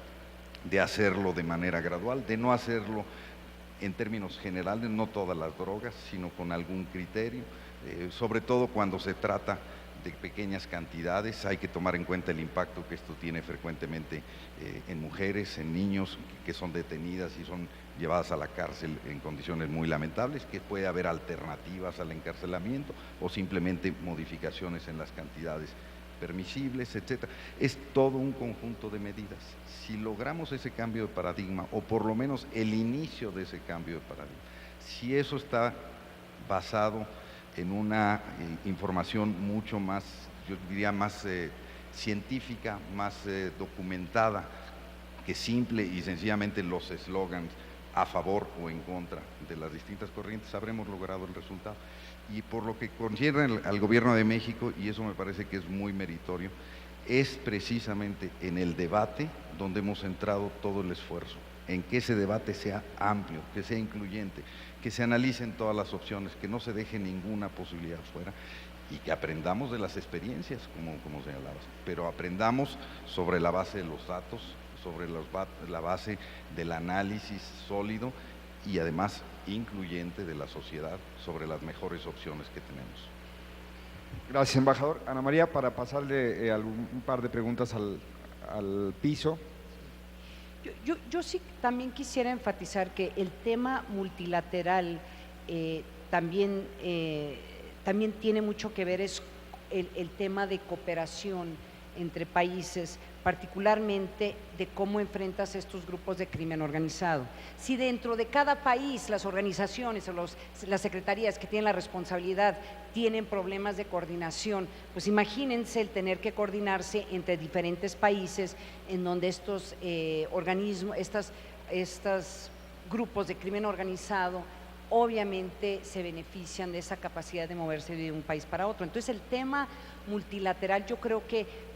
de hacerlo de manera gradual, de no hacerlo en términos generales, no todas las drogas, sino con algún criterio, sobre todo cuando se trata de pequeñas cantidades. Hay que tomar en cuenta el impacto que esto tiene frecuentemente en mujeres, en niños que son detenidas y son llevadas a la cárcel en condiciones muy lamentables, que puede haber alternativas al encarcelamiento o simplemente modificaciones en las cantidades permisibles, etcétera. Es todo un conjunto de medidas. Si logramos ese cambio de paradigma, o por lo menos el inicio de ese cambio de paradigma, si eso está basado en una información mucho más, yo diría más científica, más documentada, que simple y sencillamente los eslogans a favor o en contra de las distintas corrientes, habremos logrado el resultado. Y por lo que concierne al Gobierno de México, y eso me parece que es muy meritorio, es precisamente en el debate donde hemos centrado todo el esfuerzo, en que ese debate sea amplio, que sea incluyente, que se analicen todas las opciones, que no se deje ninguna posibilidad fuera y que aprendamos de las experiencias, como señalabas, pero aprendamos sobre la base de los datos, sobre la base del análisis sólido y además incluyente de la sociedad sobre las mejores opciones que tenemos. Gracias, embajador. Ana María, para pasarle un par de preguntas al piso. Yo sí también quisiera enfatizar que el tema multilateral también tiene mucho que ver el tema de cooperación entre países, particularmente de cómo enfrentas estos grupos de crimen organizado. Si dentro de cada país las organizaciones o las secretarías que tienen la responsabilidad tienen problemas de coordinación, pues imagínense el tener que coordinarse entre diferentes países en donde estos organismos, estos grupos de crimen organizado obviamente se benefician de esa capacidad de moverse de un país para otro. Entonces el tema multilateral, yo creo que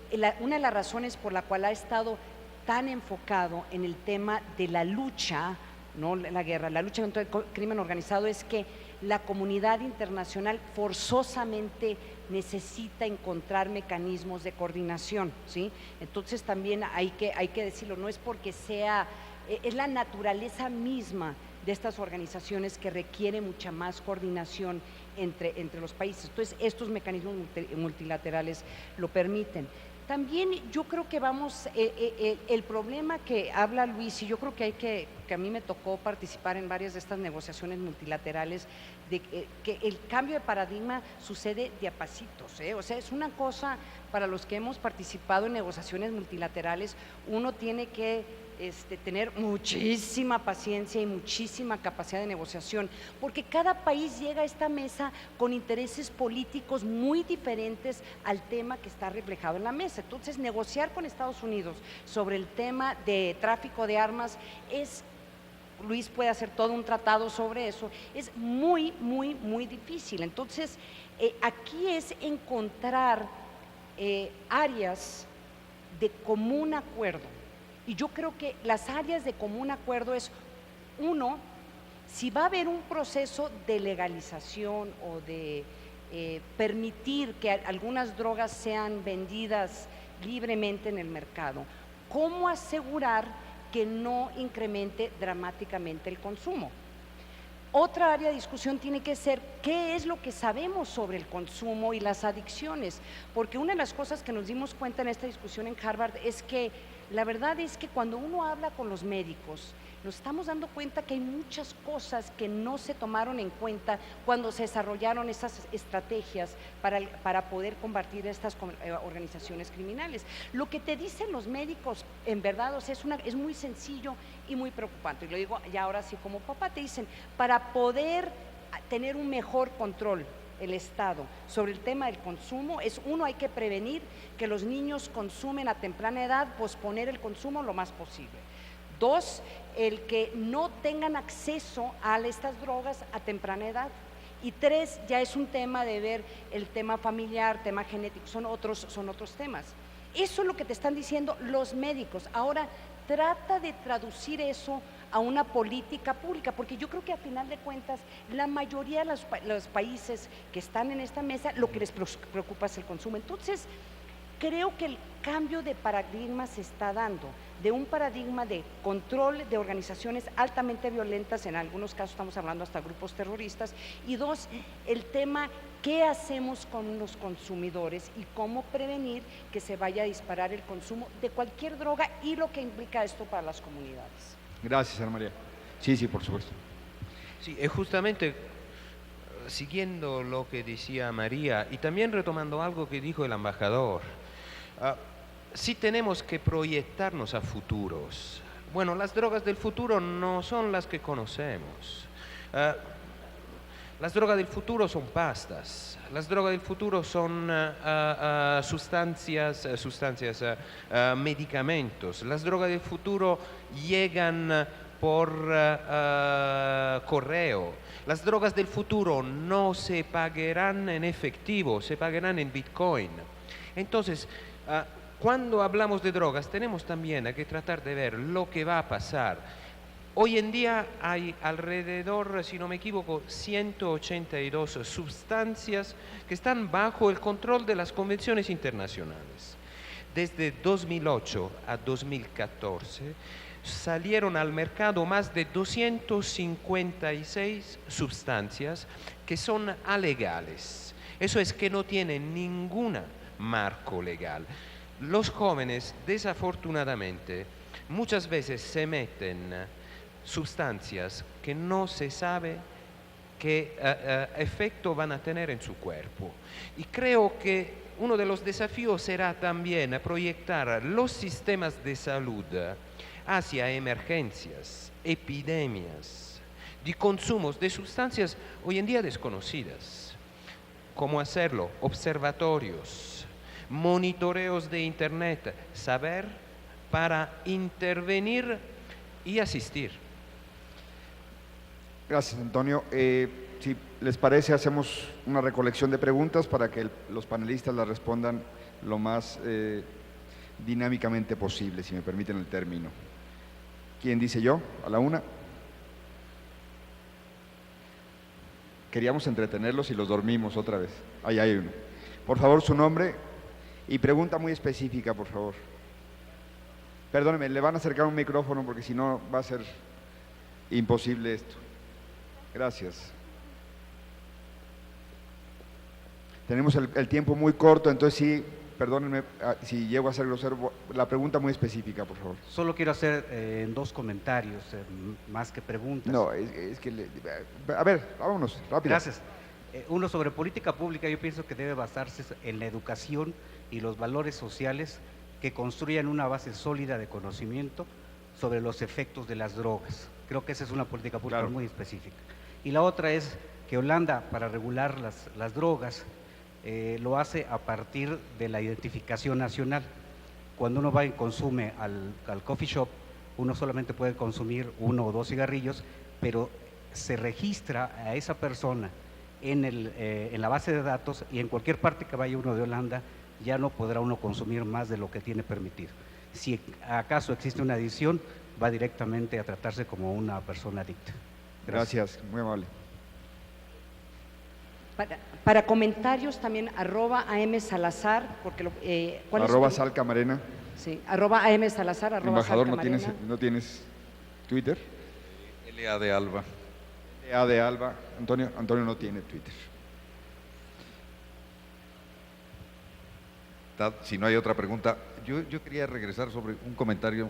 una de las razones por la cual ha estado tan enfocado en el tema de la lucha, no la guerra, la lucha contra el crimen organizado, es que la comunidad internacional forzosamente necesita encontrar mecanismos de coordinación, ¿sí? Entonces también hay que decirlo, no es porque sea, es la naturaleza misma de estas organizaciones que requiere mucha más coordinación entre los países. Entonces estos mecanismos multilaterales lo permiten. También yo creo que el problema que habla Luis, y yo creo que a mí me tocó participar en varias de estas negociaciones multilaterales, de que el cambio de paradigma sucede de a pasitos, ¿eh? O sea, es una cosa para los que hemos participado en negociaciones multilaterales, uno tiene que tener muchísima paciencia y muchísima capacidad de negociación, porque cada país llega a esta mesa con intereses políticos muy diferentes al tema que está reflejado en la mesa. Entonces, negociar con Estados Unidos sobre el tema de tráfico de armas Luis puede hacer todo un tratado sobre eso, es muy, muy, muy difícil. Entonces, aquí es encontrar áreas de común acuerdo. Y yo creo que las áreas de común acuerdo es, uno, si va a haber un proceso de legalización o de permitir que algunas drogas sean vendidas libremente en el mercado, ¿cómo asegurar que no incremente dramáticamente el consumo? Otra área de discusión tiene que ser qué es lo que sabemos sobre el consumo y las adicciones, porque una de las cosas que nos dimos cuenta en esta discusión en Harvard es que la verdad es que cuando uno habla con los médicos, nos estamos dando cuenta que hay muchas cosas que no se tomaron en cuenta cuando se desarrollaron esas estrategias para poder combatir estas organizaciones criminales. Lo que te dicen los médicos, en verdad, o sea, es muy sencillo y muy preocupante. Y lo digo ya ahora sí como papá, te dicen, para poder tener un mejor control el Estado sobre el tema del consumo, hay que prevenir que los niños consumen a temprana edad, posponer el consumo lo más posible. 2, el que no tengan acceso a estas drogas a temprana edad. Y 3, ya es un tema de ver el tema familiar, tema genético, son otros temas. Eso es lo que te están diciendo los médicos. Ahora, trata de traducir eso a una política pública, porque yo creo que a final de cuentas la mayoría de los países que están en esta mesa lo que les preocupa es el consumo. Entonces, creo que el cambio de paradigma se está dando, de un paradigma de control de organizaciones altamente violentas, en algunos casos estamos hablando hasta grupos terroristas, y 2, el tema qué hacemos con los consumidores y cómo prevenir que se vaya a disparar el consumo de cualquier droga y lo que implica esto para las comunidades. Gracias, Ana María. Sí, por supuesto. Sí, es justamente siguiendo lo que decía María y también retomando algo que dijo el embajador, sí tenemos que proyectarnos a futuros. Bueno, las drogas del futuro no son las que conocemos. Las drogas del futuro son pastas, las drogas del futuro son medicamentos, las drogas del futuro llegan por correo, las drogas del futuro no se pagarán en efectivo, se pagarán en Bitcoin. Entonces, cuando hablamos de drogas tenemos también que tratar de ver lo que va a pasar. Hoy en día hay alrededor, si no me equivoco, 182 sustancias que están bajo el control de las convenciones internacionales. Desde 2008 a 2014 salieron al mercado más de 256 sustancias que son alegales. Eso es que no tienen ningún marco legal. Los jóvenes, desafortunadamente, muchas veces se meten sustancias que no se sabe qué efecto van a tener en su cuerpo. Y creo que uno de los desafíos será también proyectar los sistemas de salud hacia emergencias, epidemias, de consumos de sustancias hoy en día desconocidas. ¿Cómo hacerlo? Observatorios, monitoreos de Internet, saber para intervenir y asistir. Gracias, Antonio. Si les parece, hacemos una recolección de preguntas para que los panelistas las respondan lo más dinámicamente posible, si me permiten el término. ¿Quién dice yo? A la una. Queríamos entretenerlos y los dormimos otra vez. Ahí hay uno. Por favor, su nombre y pregunta muy específica, por favor. Perdóneme, le van a acercar un micrófono porque si no va a ser imposible esto. Gracias. Tenemos el tiempo muy corto, entonces sí, perdónenme si llego a ser grosero, la pregunta muy específica, por favor. Solo quiero hacer dos comentarios, más que preguntas. No, es que, a ver, vámonos, rápido. Gracias. Uno, sobre política pública, yo pienso que debe basarse en la educación y los valores sociales que construyan una base sólida de conocimiento sobre los efectos de las drogas. Creo que esa es una política pública Claro. muy específica. Y la otra es que Holanda, para regular las drogas, lo hace a partir de la identificación nacional. Cuando uno va y consume al coffee shop, uno solamente puede consumir 1 o 2 cigarrillos, pero se registra a esa persona en la base de datos, y en cualquier parte que vaya uno de Holanda ya no podrá uno consumir más de lo que tiene permitido. Si acaso existe una adicción, va directamente a tratarse como una persona adicta. Gracias, muy amable. Para comentarios también @amsalazar, porque ¿cuál Arroba es tu- Sal Camarena. Sí, @amsalazar, Embajador, Sal ¿no Camarena. tienes Twitter? LA de Alba. A de Alba. Antonio no tiene Twitter. Si no hay otra pregunta, yo quería regresar sobre un comentario,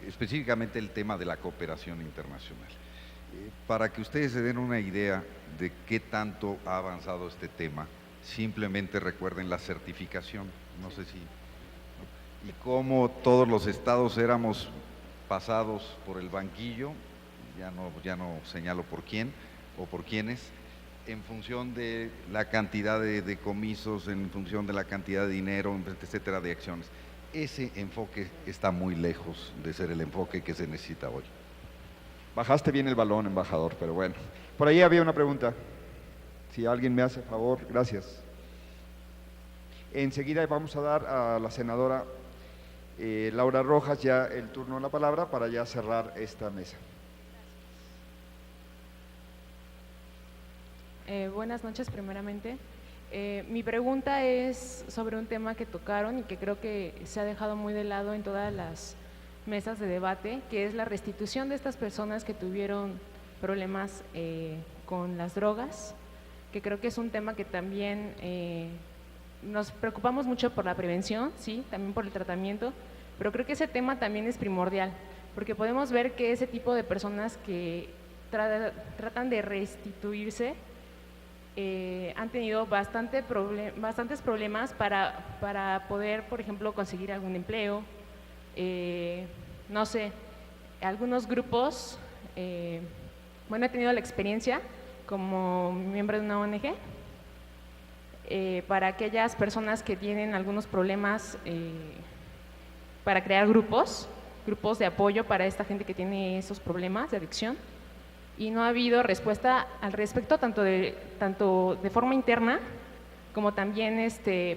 específicamente el tema de la cooperación internacional. Para que ustedes se den una idea de qué tanto ha avanzado este tema, simplemente recuerden la certificación, no sé si, y cómo todos los estados éramos pasados por el banquillo, ya no señalo por quién o por quiénes, en función de la cantidad de decomisos, en función de la cantidad de dinero, etcétera, de acciones. Ese enfoque está muy lejos de ser el enfoque que se necesita hoy. Bajaste bien el balón, embajador, pero bueno. Por ahí había una pregunta. Si alguien me hace favor, gracias. Enseguida vamos a dar a la senadora Laura Rojas ya el turno de la palabra para ya cerrar esta mesa. Buenas noches, primeramente. Mi pregunta es sobre un tema que tocaron y que creo que se ha dejado muy de lado en todas las mesas de debate, que es la restitución de estas personas que tuvieron problemas con las drogas, que creo que es un tema que también nos preocupamos mucho por la prevención, sí, también por el tratamiento, pero creo que ese tema también es primordial, porque podemos ver que ese tipo de personas que tratan de restituirse han tenido bastantes problemas para poder, por ejemplo, conseguir algún empleo. No sé, algunos grupos, bueno, he tenido la experiencia como miembro de una ONG, para aquellas personas que tienen algunos problemas, para crear grupos de apoyo para esta gente que tiene esos problemas de adicción, y no ha habido respuesta al respecto, tanto de forma interna como también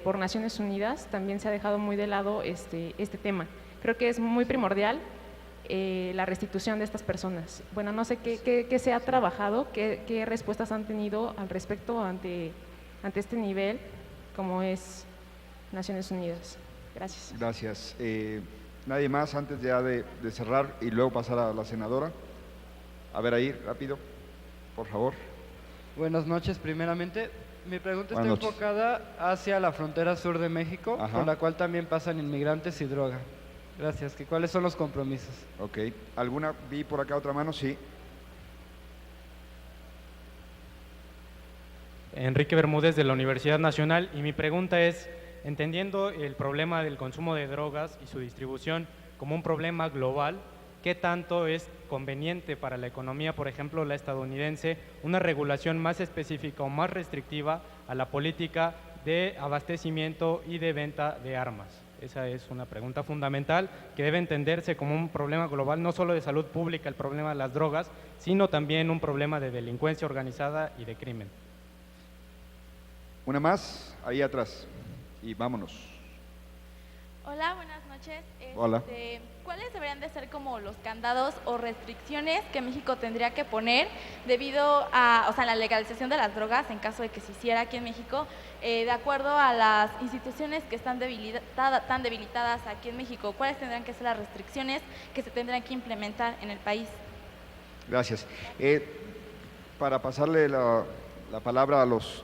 por Naciones Unidas. También se ha dejado muy de lado este tema. Creo que es muy primordial la restitución de estas personas. Bueno, no sé qué se ha trabajado, qué respuestas han tenido al respecto ante este nivel como es Naciones Unidas. Gracias. Gracias. Nadie más antes ya de cerrar y luego pasar a la senadora. A ver ahí, rápido, por favor. Buenas noches, primeramente. Mi pregunta está Buenas noches. enfocada hacia la frontera sur de México, Ajá. por la cual también pasan inmigrantes y droga. Gracias. ¿Cuáles son los compromisos? Ok. ¿Alguna? Vi por acá otra mano, sí. Enrique Bermúdez de la Universidad Nacional, y mi pregunta es, entendiendo el problema del consumo de drogas y su distribución como un problema global, ¿qué tanto es conveniente para la economía, por ejemplo, la estadounidense, una regulación más específica o más restrictiva a la política de abastecimiento y de venta de armas? Esa es una pregunta fundamental que debe entenderse como un problema global, no solo de salud pública, el problema de las drogas, sino también un problema de delincuencia organizada y de crimen. Una más, ahí atrás. Y vámonos. Hola, buenas noches. Hola. ¿Cuáles deberían de ser como los candados o restricciones que México tendría que poner debido a, la legalización de las drogas, en caso de que se hiciera aquí en México, de acuerdo a las instituciones que están tan debilitadas aquí en México? ¿Cuáles tendrían que ser las restricciones que se tendrán que implementar en el país? Gracias. Para pasarle la palabra a los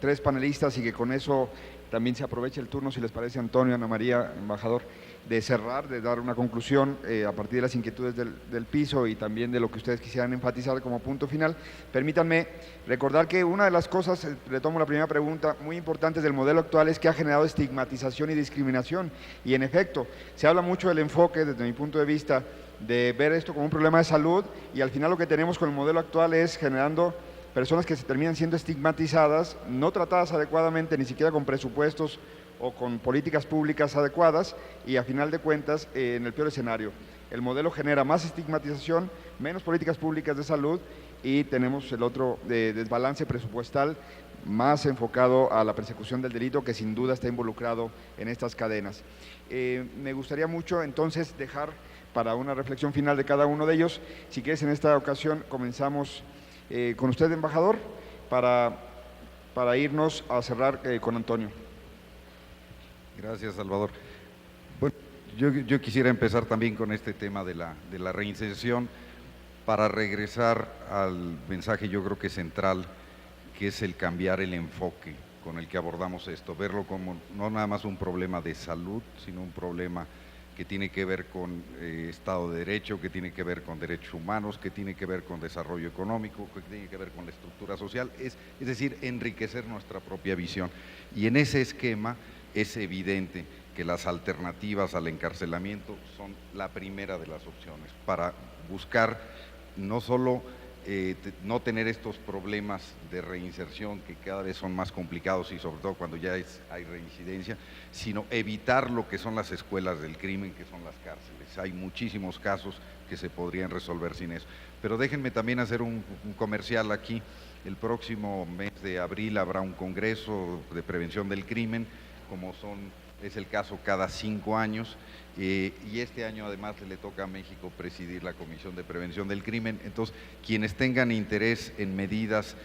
tres panelistas y que con eso también se aproveche el turno, si les parece, Antonio, Ana María, embajador, de cerrar, de dar una conclusión a partir de las inquietudes del piso y también de lo que ustedes quisieran enfatizar como punto final. Permítanme recordar que una de las cosas, retomo la primera pregunta, muy importantes del modelo actual es que ha generado estigmatización y discriminación, y en efecto, se habla mucho del enfoque, desde mi punto de vista, de ver esto como un problema de salud, y al final lo que tenemos con el modelo actual es generando personas que se terminan siendo estigmatizadas, no tratadas adecuadamente, ni siquiera con presupuestos o con políticas públicas adecuadas, y a final de cuentas, en el peor escenario, el modelo genera más estigmatización, menos políticas públicas de salud, y tenemos el otro desbalance presupuestal más enfocado a la persecución del delito, que sin duda está involucrado en estas cadenas. Me gustaría mucho entonces dejar para una reflexión final de cada uno de ellos. Si quieres, en esta ocasión comenzamos con usted, embajador, para irnos a cerrar con Antonio. Gracias, Salvador. Bueno, yo quisiera empezar también con este tema de la reinserción, para regresar al mensaje, yo creo que central, que es el cambiar el enfoque con el que abordamos esto, verlo como no nada más un problema de salud, sino un problema que tiene que ver con Estado de Derecho, que tiene que ver con derechos humanos, que tiene que ver con desarrollo económico, que tiene que ver con la estructura social, es decir, enriquecer nuestra propia visión. Y en ese esquema es evidente que las alternativas al encarcelamiento son la primera de las opciones para buscar no solo no tener estos problemas de reinserción que cada vez son más complicados, y sobre todo cuando ya hay reincidencia, sino evitar lo que son las escuelas del crimen, que son las cárceles. Hay muchísimos casos que se podrían resolver sin eso. Pero déjenme también hacer un comercial aquí. El próximo mes de abril habrá un congreso de prevención del crimen, como es el caso cada 5 años, y este año además le toca a México presidir la Comisión de Prevención del Crimen. Entonces, quienes tengan interés en medidas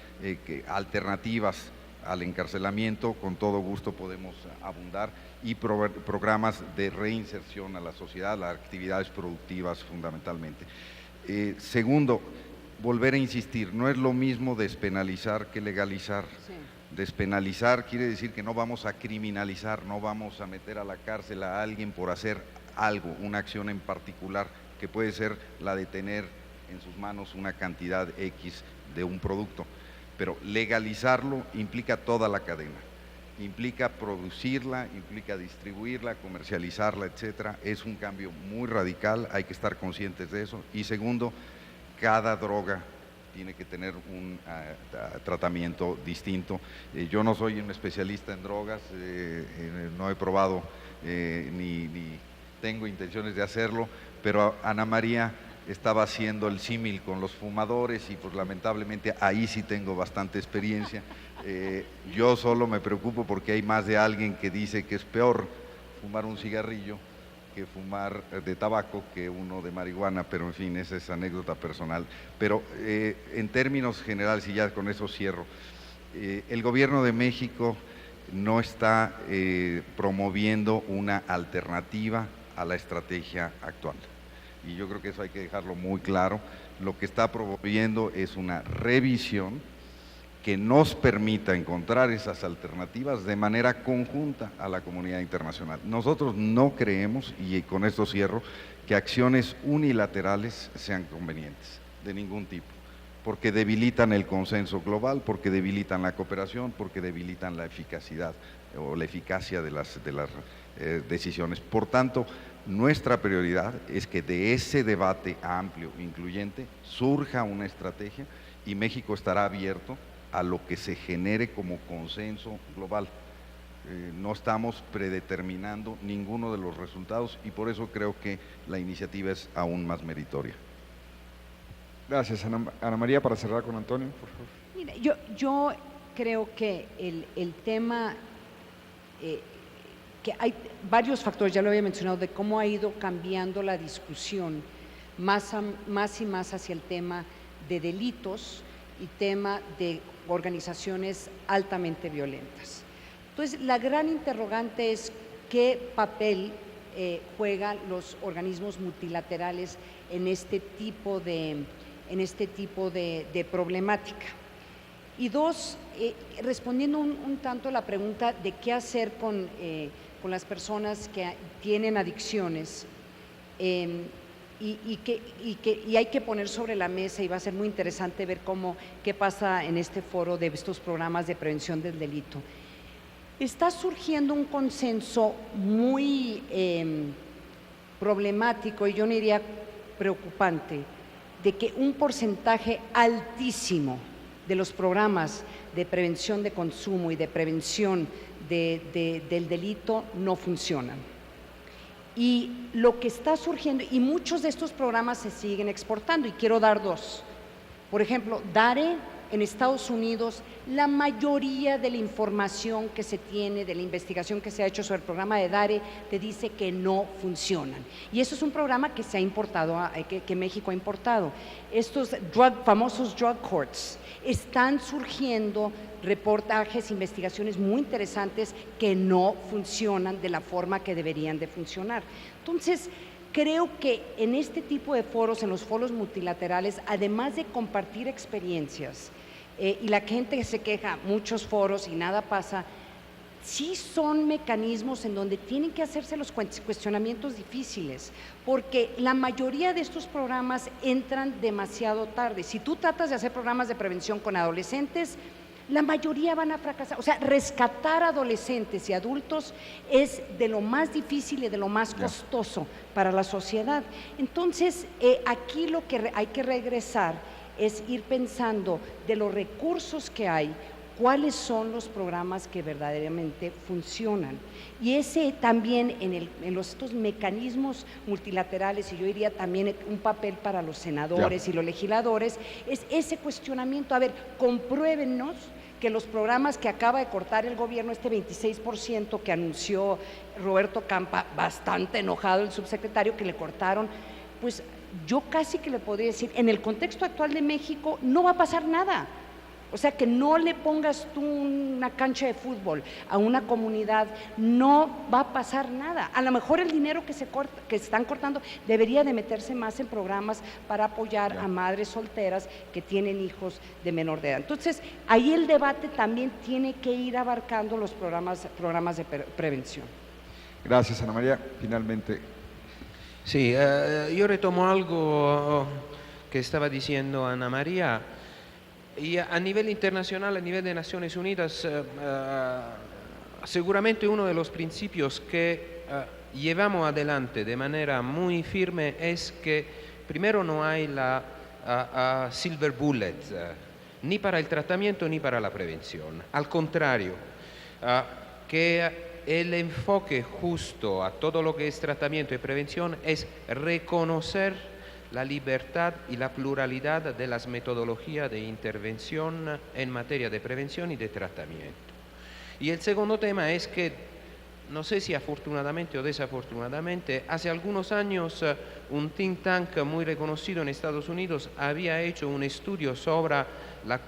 alternativas al encarcelamiento, con todo gusto podemos abundar, y programas de reinserción a la sociedad, las actividades productivas fundamentalmente. Segundo, volver a insistir, no es lo mismo despenalizar que legalizar. Sí. Despenalizar quiere decir que no vamos a criminalizar, no vamos a meter a la cárcel a alguien por hacer algo, una acción en particular, que puede ser la de tener en sus manos una cantidad X de un producto. Pero legalizarlo implica toda la cadena, implica producirla, implica distribuirla, comercializarla, etcétera. Es un cambio muy radical, hay que estar conscientes de eso. Y segundo, cada droga tiene que tener un tratamiento distinto. Yo no soy un especialista en drogas, no he probado ni tengo intenciones de hacerlo, pero Ana María estaba haciendo el símil con los fumadores y pues lamentablemente ahí sí tengo bastante experiencia. Yo solo me preocupo porque hay más de alguien que dice que es peor fumar un cigarrillo que fumar de tabaco que uno de marihuana, pero en fin, esa es anécdota personal. Pero en términos generales, y ya con eso cierro, el gobierno de México no está promoviendo una alternativa a la estrategia actual. Y yo creo que eso hay que dejarlo muy claro. Lo que está promoviendo es una revisión que nos permita encontrar esas alternativas de manera conjunta a la comunidad internacional. Nosotros no creemos, y con esto cierro, que acciones unilaterales sean convenientes, de ningún tipo, porque debilitan el consenso global, porque debilitan la cooperación, porque debilitan la eficacia de las decisiones. Por tanto, nuestra prioridad es que de ese debate amplio, incluyente, surja una estrategia y México estará abierto a lo que se genere como consenso global. No estamos predeterminando ninguno de los resultados y por eso creo que la iniciativa es aún más meritoria. Gracias, Ana María. Para cerrar con Antonio, por favor. Mira, yo creo que el tema, que hay varios factores, ya lo había mencionado, de cómo ha ido cambiando la discusión más y más hacia el tema de delitos y tema de organizaciones altamente violentas. Entonces, la gran interrogante es qué papel juegan los organismos multilaterales en este tipo de problemática. Y dos, respondiendo un tanto a la pregunta de qué hacer con las personas que tienen adicciones, y hay que poner sobre la mesa, y va a ser muy interesante ver qué pasa en este foro de estos programas de prevención del delito. Está surgiendo un consenso muy problemático, y yo no diría preocupante, de que un porcentaje altísimo de los programas de prevención de consumo y de prevención del delito no funcionan. Y lo que está surgiendo, y muchos de estos programas se siguen exportando, y quiero dar dos. Por ejemplo, DARE en Estados Unidos, la mayoría de la información que se tiene, de la investigación que se ha hecho sobre el programa de DARE, te dice que no funcionan. Y eso es un programa que se ha importado, que México ha importado. Estos famosos drug courts están surgiendo reportajes, investigaciones muy interesantes que no funcionan de la forma que deberían de funcionar. Entonces, creo que en este tipo de foros, en los foros multilaterales, además de compartir experiencias, y la gente se queja, muchos foros y nada pasa, sí son mecanismos en donde tienen que hacerse los cuestionamientos difíciles, porque la mayoría de estos programas entran demasiado tarde. Si tú tratas de hacer programas de prevención con adolescentes, la mayoría van a fracasar. O sea, rescatar adolescentes y adultos es de lo más difícil y de lo más costoso para la sociedad. Entonces, aquí lo que hay que regresar es ir pensando de los recursos que hay, cuáles son los programas que verdaderamente funcionan. Y ese también en estos mecanismos multilaterales, y yo diría también un papel para los senadores y los legisladores, es ese cuestionamiento. A ver, compruébennos que los programas que acaba de cortar el gobierno, este 26% que anunció Roberto Campa, bastante enojado el subsecretario, que le cortaron, pues yo casi que le podría decir, en el contexto actual de México no va a pasar nada. O sea, que no le pongas tú una cancha de fútbol a una comunidad, no va a pasar nada. A lo mejor el dinero que están cortando debería de meterse más en programas para apoyar a madres solteras que tienen hijos de menor de edad. Entonces, ahí el debate también tiene que ir abarcando los programas de prevención. Gracias, Ana María. Finalmente. Sí, yo retomo algo que estaba diciendo Ana María. Y a nivel internacional, a nivel de Naciones Unidas, seguramente uno de los principios que llevamos adelante de manera muy firme es que primero no hay la silver bullet, ni para el tratamiento ni para la prevención. Al contrario, que el enfoque justo a todo lo que es tratamiento y prevención es reconocer la libertad y la pluralidad de las metodologías de intervención en materia de prevención y de tratamiento. Y el segundo tema es que, no sé si afortunadamente o desafortunadamente, hace algunos años un think tank muy reconocido en Estados Unidos había hecho un estudio sobre la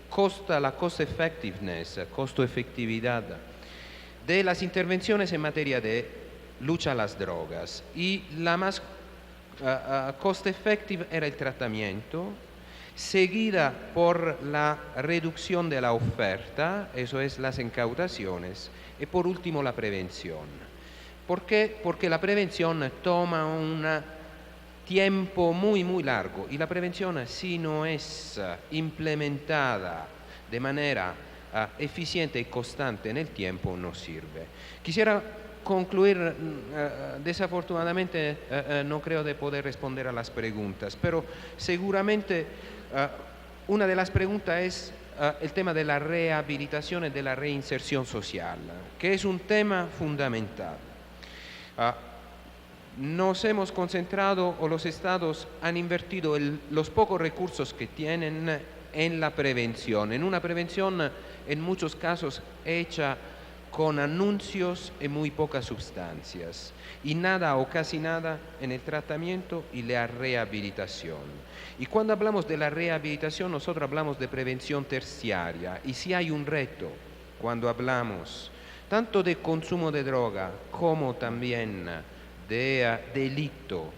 cost effectiveness, costo-efectividad de las intervenciones en materia de lucha a las drogas. Y la más cost effective era el tratamiento, seguida por la reducción de la oferta, eso es las incautaciones, y por último la prevención. ¿Por qué? Porque la prevención toma un tiempo muy largo y la prevención, si no es implementada de manera eficiente y constante en el tiempo, no sirve. Quisiera concluir, desafortunadamente no creo de poder responder a las preguntas, pero seguramente una de las preguntas es el tema de la rehabilitación y de la reinserción social, que es un tema fundamental. Nos hemos concentrado, o los estados han invertido los pocos recursos que tienen en la prevención, en una prevención en muchos casos hecha con anuncios y muy pocas sustancias, y nada o casi nada en el tratamiento y la rehabilitación. Y cuando hablamos de la rehabilitación, nosotros hablamos de prevención terciaria, y si hay un reto cuando hablamos tanto de consumo de droga como también de delito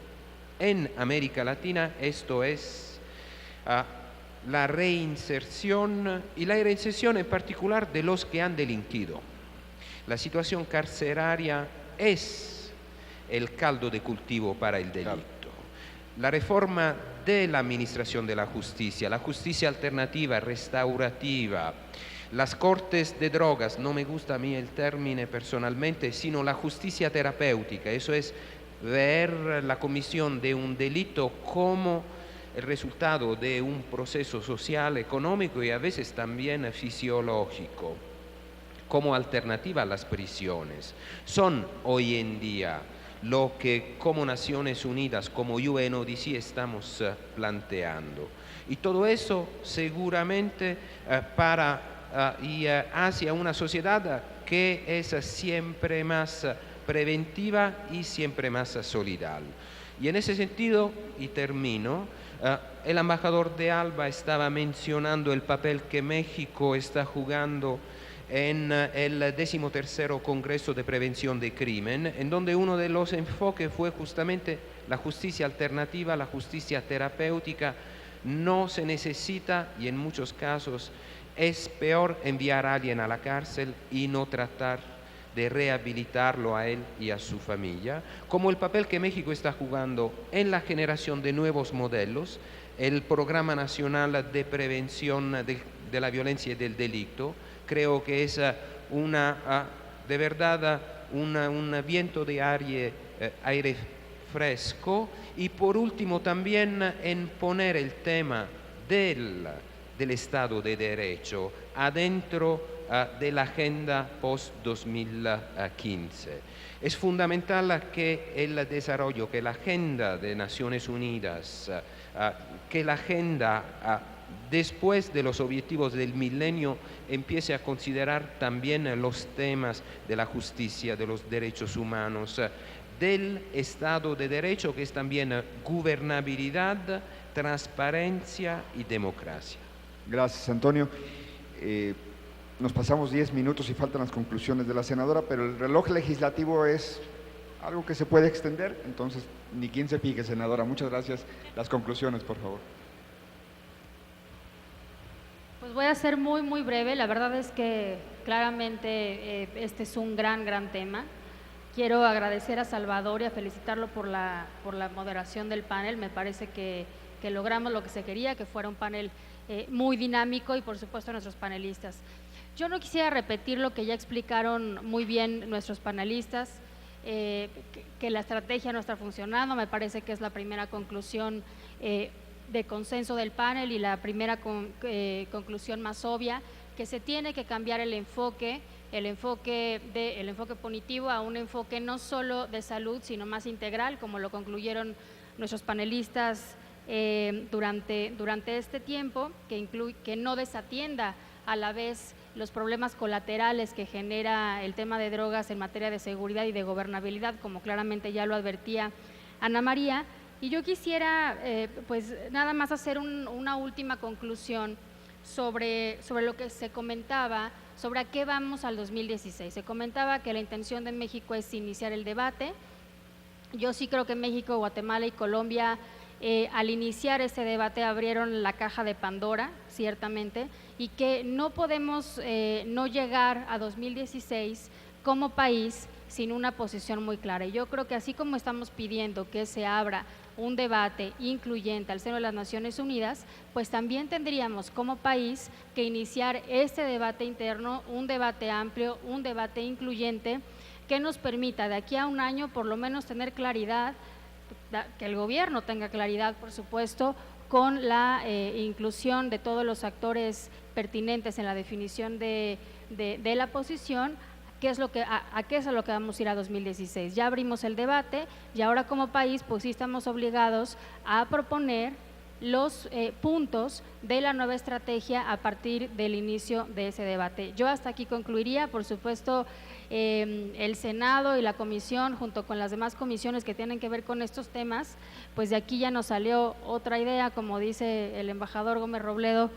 en América Latina, esto es la reinserción, y la reinserción en particular de los que han delinquido. La situación carceraria es el caldo de cultivo para el delito. La reforma de la administración de la justicia alternativa, restaurativa, las cortes de drogas, no me gusta a mí el término personalmente, sino la justicia terapéutica, eso es ver la comisión de un delito como el resultado de un proceso social, económico y a veces también fisiológico, como alternativa a las prisiones. Son hoy en día lo que como Naciones Unidas, como UNODC estamos planteando. Y todo eso seguramente hacia una sociedad que es siempre más preventiva y siempre más solidaria. Y en ese sentido, y termino, el embajador de ALBA estaba mencionando el papel que México está jugando en el 13º Congreso de Prevención de Crimen, en donde uno de los enfoques fue justamente la justicia alternativa, la justicia terapéutica. No se necesita, y en muchos casos es peor enviar a alguien a la cárcel y no tratar de rehabilitarlo a él y a su familia, como el papel que México está jugando en la generación de nuevos modelos, el Programa Nacional de Prevención de la Violencia y del Delito. Creo que es de verdad un viento de aire fresco. Y por último también en poner el tema del Estado de Derecho adentro de la agenda post-2015. Es fundamental que el desarrollo, que la agenda de Naciones Unidas, que la agenda después de los objetivos del milenio empiece a considerar también los temas de la justicia, de los derechos humanos, del Estado de Derecho, que es también gobernabilidad, transparencia y democracia. Gracias, Antonio. Nos pasamos 10 minutos y faltan las conclusiones de la senadora, pero el reloj legislativo es algo que se puede extender, entonces ni quien se fije, senadora. Muchas gracias. Las conclusiones, por favor. Pues voy a ser muy breve. La verdad es que claramente este es un gran tema. Quiero agradecer a Salvador y a felicitarlo por la moderación del panel. Me parece que logramos lo que se quería, que fuera un panel muy dinámico, y por supuesto a nuestros panelistas. Yo no quisiera repetir lo que ya explicaron muy bien nuestros panelistas, que la estrategia no está funcionando. Me parece que es la primera conclusión de consenso del panel y la primera conclusión más obvia, que se tiene que cambiar el enfoque punitivo a un enfoque no solo de salud, sino más integral, como lo concluyeron nuestros panelistas durante este tiempo, que no desatienda a la vez los problemas colaterales que genera el tema de drogas en materia de seguridad y de gobernabilidad, como claramente ya lo advertía Ana María. Y yo quisiera pues nada más hacer una última conclusión sobre lo que se comentaba, sobre a qué vamos al 2016. Se comentaba que la intención de México es iniciar el debate. Yo sí creo que México, Guatemala y Colombia al iniciar este debate abrieron la caja de Pandora, ciertamente, y que no podemos no llegar a 2016 como país sin una posición muy clara. Y yo creo que así como estamos pidiendo que se abra un debate incluyente al seno de las Naciones Unidas, pues también tendríamos como país que iniciar este debate interno, un debate amplio, un debate incluyente, que nos permita de aquí a un año por lo menos tener claridad, que el gobierno tenga claridad, por supuesto, con la inclusión de todos los actores pertinentes en la definición de la posición, a qué es a lo que vamos a ir a 2016. Ya abrimos el debate y ahora como país pues sí estamos obligados a proponer los puntos de la nueva estrategia a partir del inicio de ese debate. Yo hasta aquí concluiría. Por supuesto, el Senado y la Comisión, junto con las demás comisiones que tienen que ver con estos temas, pues de aquí ya nos salió otra idea, como dice el embajador Gómez Robledo,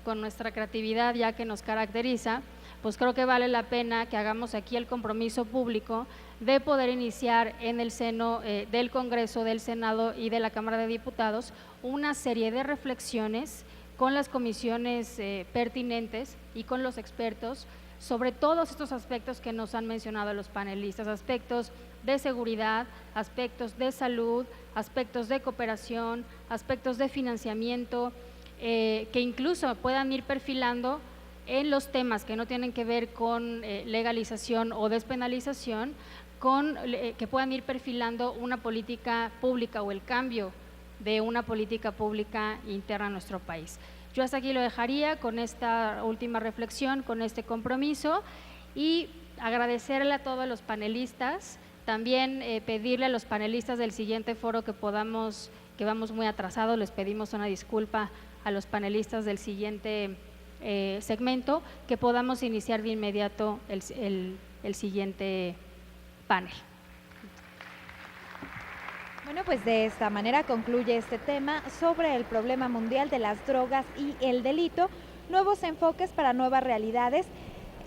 con nuestra creatividad ya que nos caracteriza, pues creo que vale la pena que hagamos aquí el compromiso público de poder iniciar en el seno del Congreso, del Senado y de la Cámara de Diputados una serie de reflexiones con las comisiones pertinentes y con los expertos sobre todos estos aspectos que nos han mencionado los panelistas, aspectos de seguridad, aspectos de salud, aspectos de cooperación, aspectos de financiamiento, que incluso puedan ir perfilando en los temas que no tienen que ver con legalización o despenalización, que puedan ir perfilando una política pública o el cambio de una política pública interna a nuestro país. Yo hasta aquí lo dejaría con esta última reflexión, con este compromiso, y agradecerle a todos los panelistas, también pedirle a los panelistas del siguiente foro que vamos muy atrasados, les pedimos una disculpa a los panelistas del siguiente segmento, que podamos iniciar de inmediato el siguiente panel. Bueno, pues de esta manera concluye este tema sobre el problema mundial de las drogas y el delito, nuevos enfoques para nuevas realidades.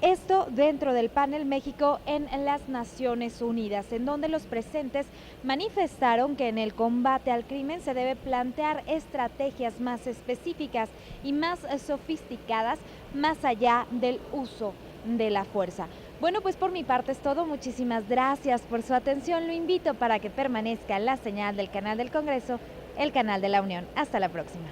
Esto dentro del panel México en las Naciones Unidas, en donde los presentes manifestaron que en el combate al crimen se debe plantear estrategias más específicas y más sofisticadas, más allá del uso de la fuerza. Bueno, pues por mi parte es todo. Muchísimas gracias por su atención. Lo invito para que permanezca la señal del canal del Congreso, el canal de la Unión. Hasta la próxima.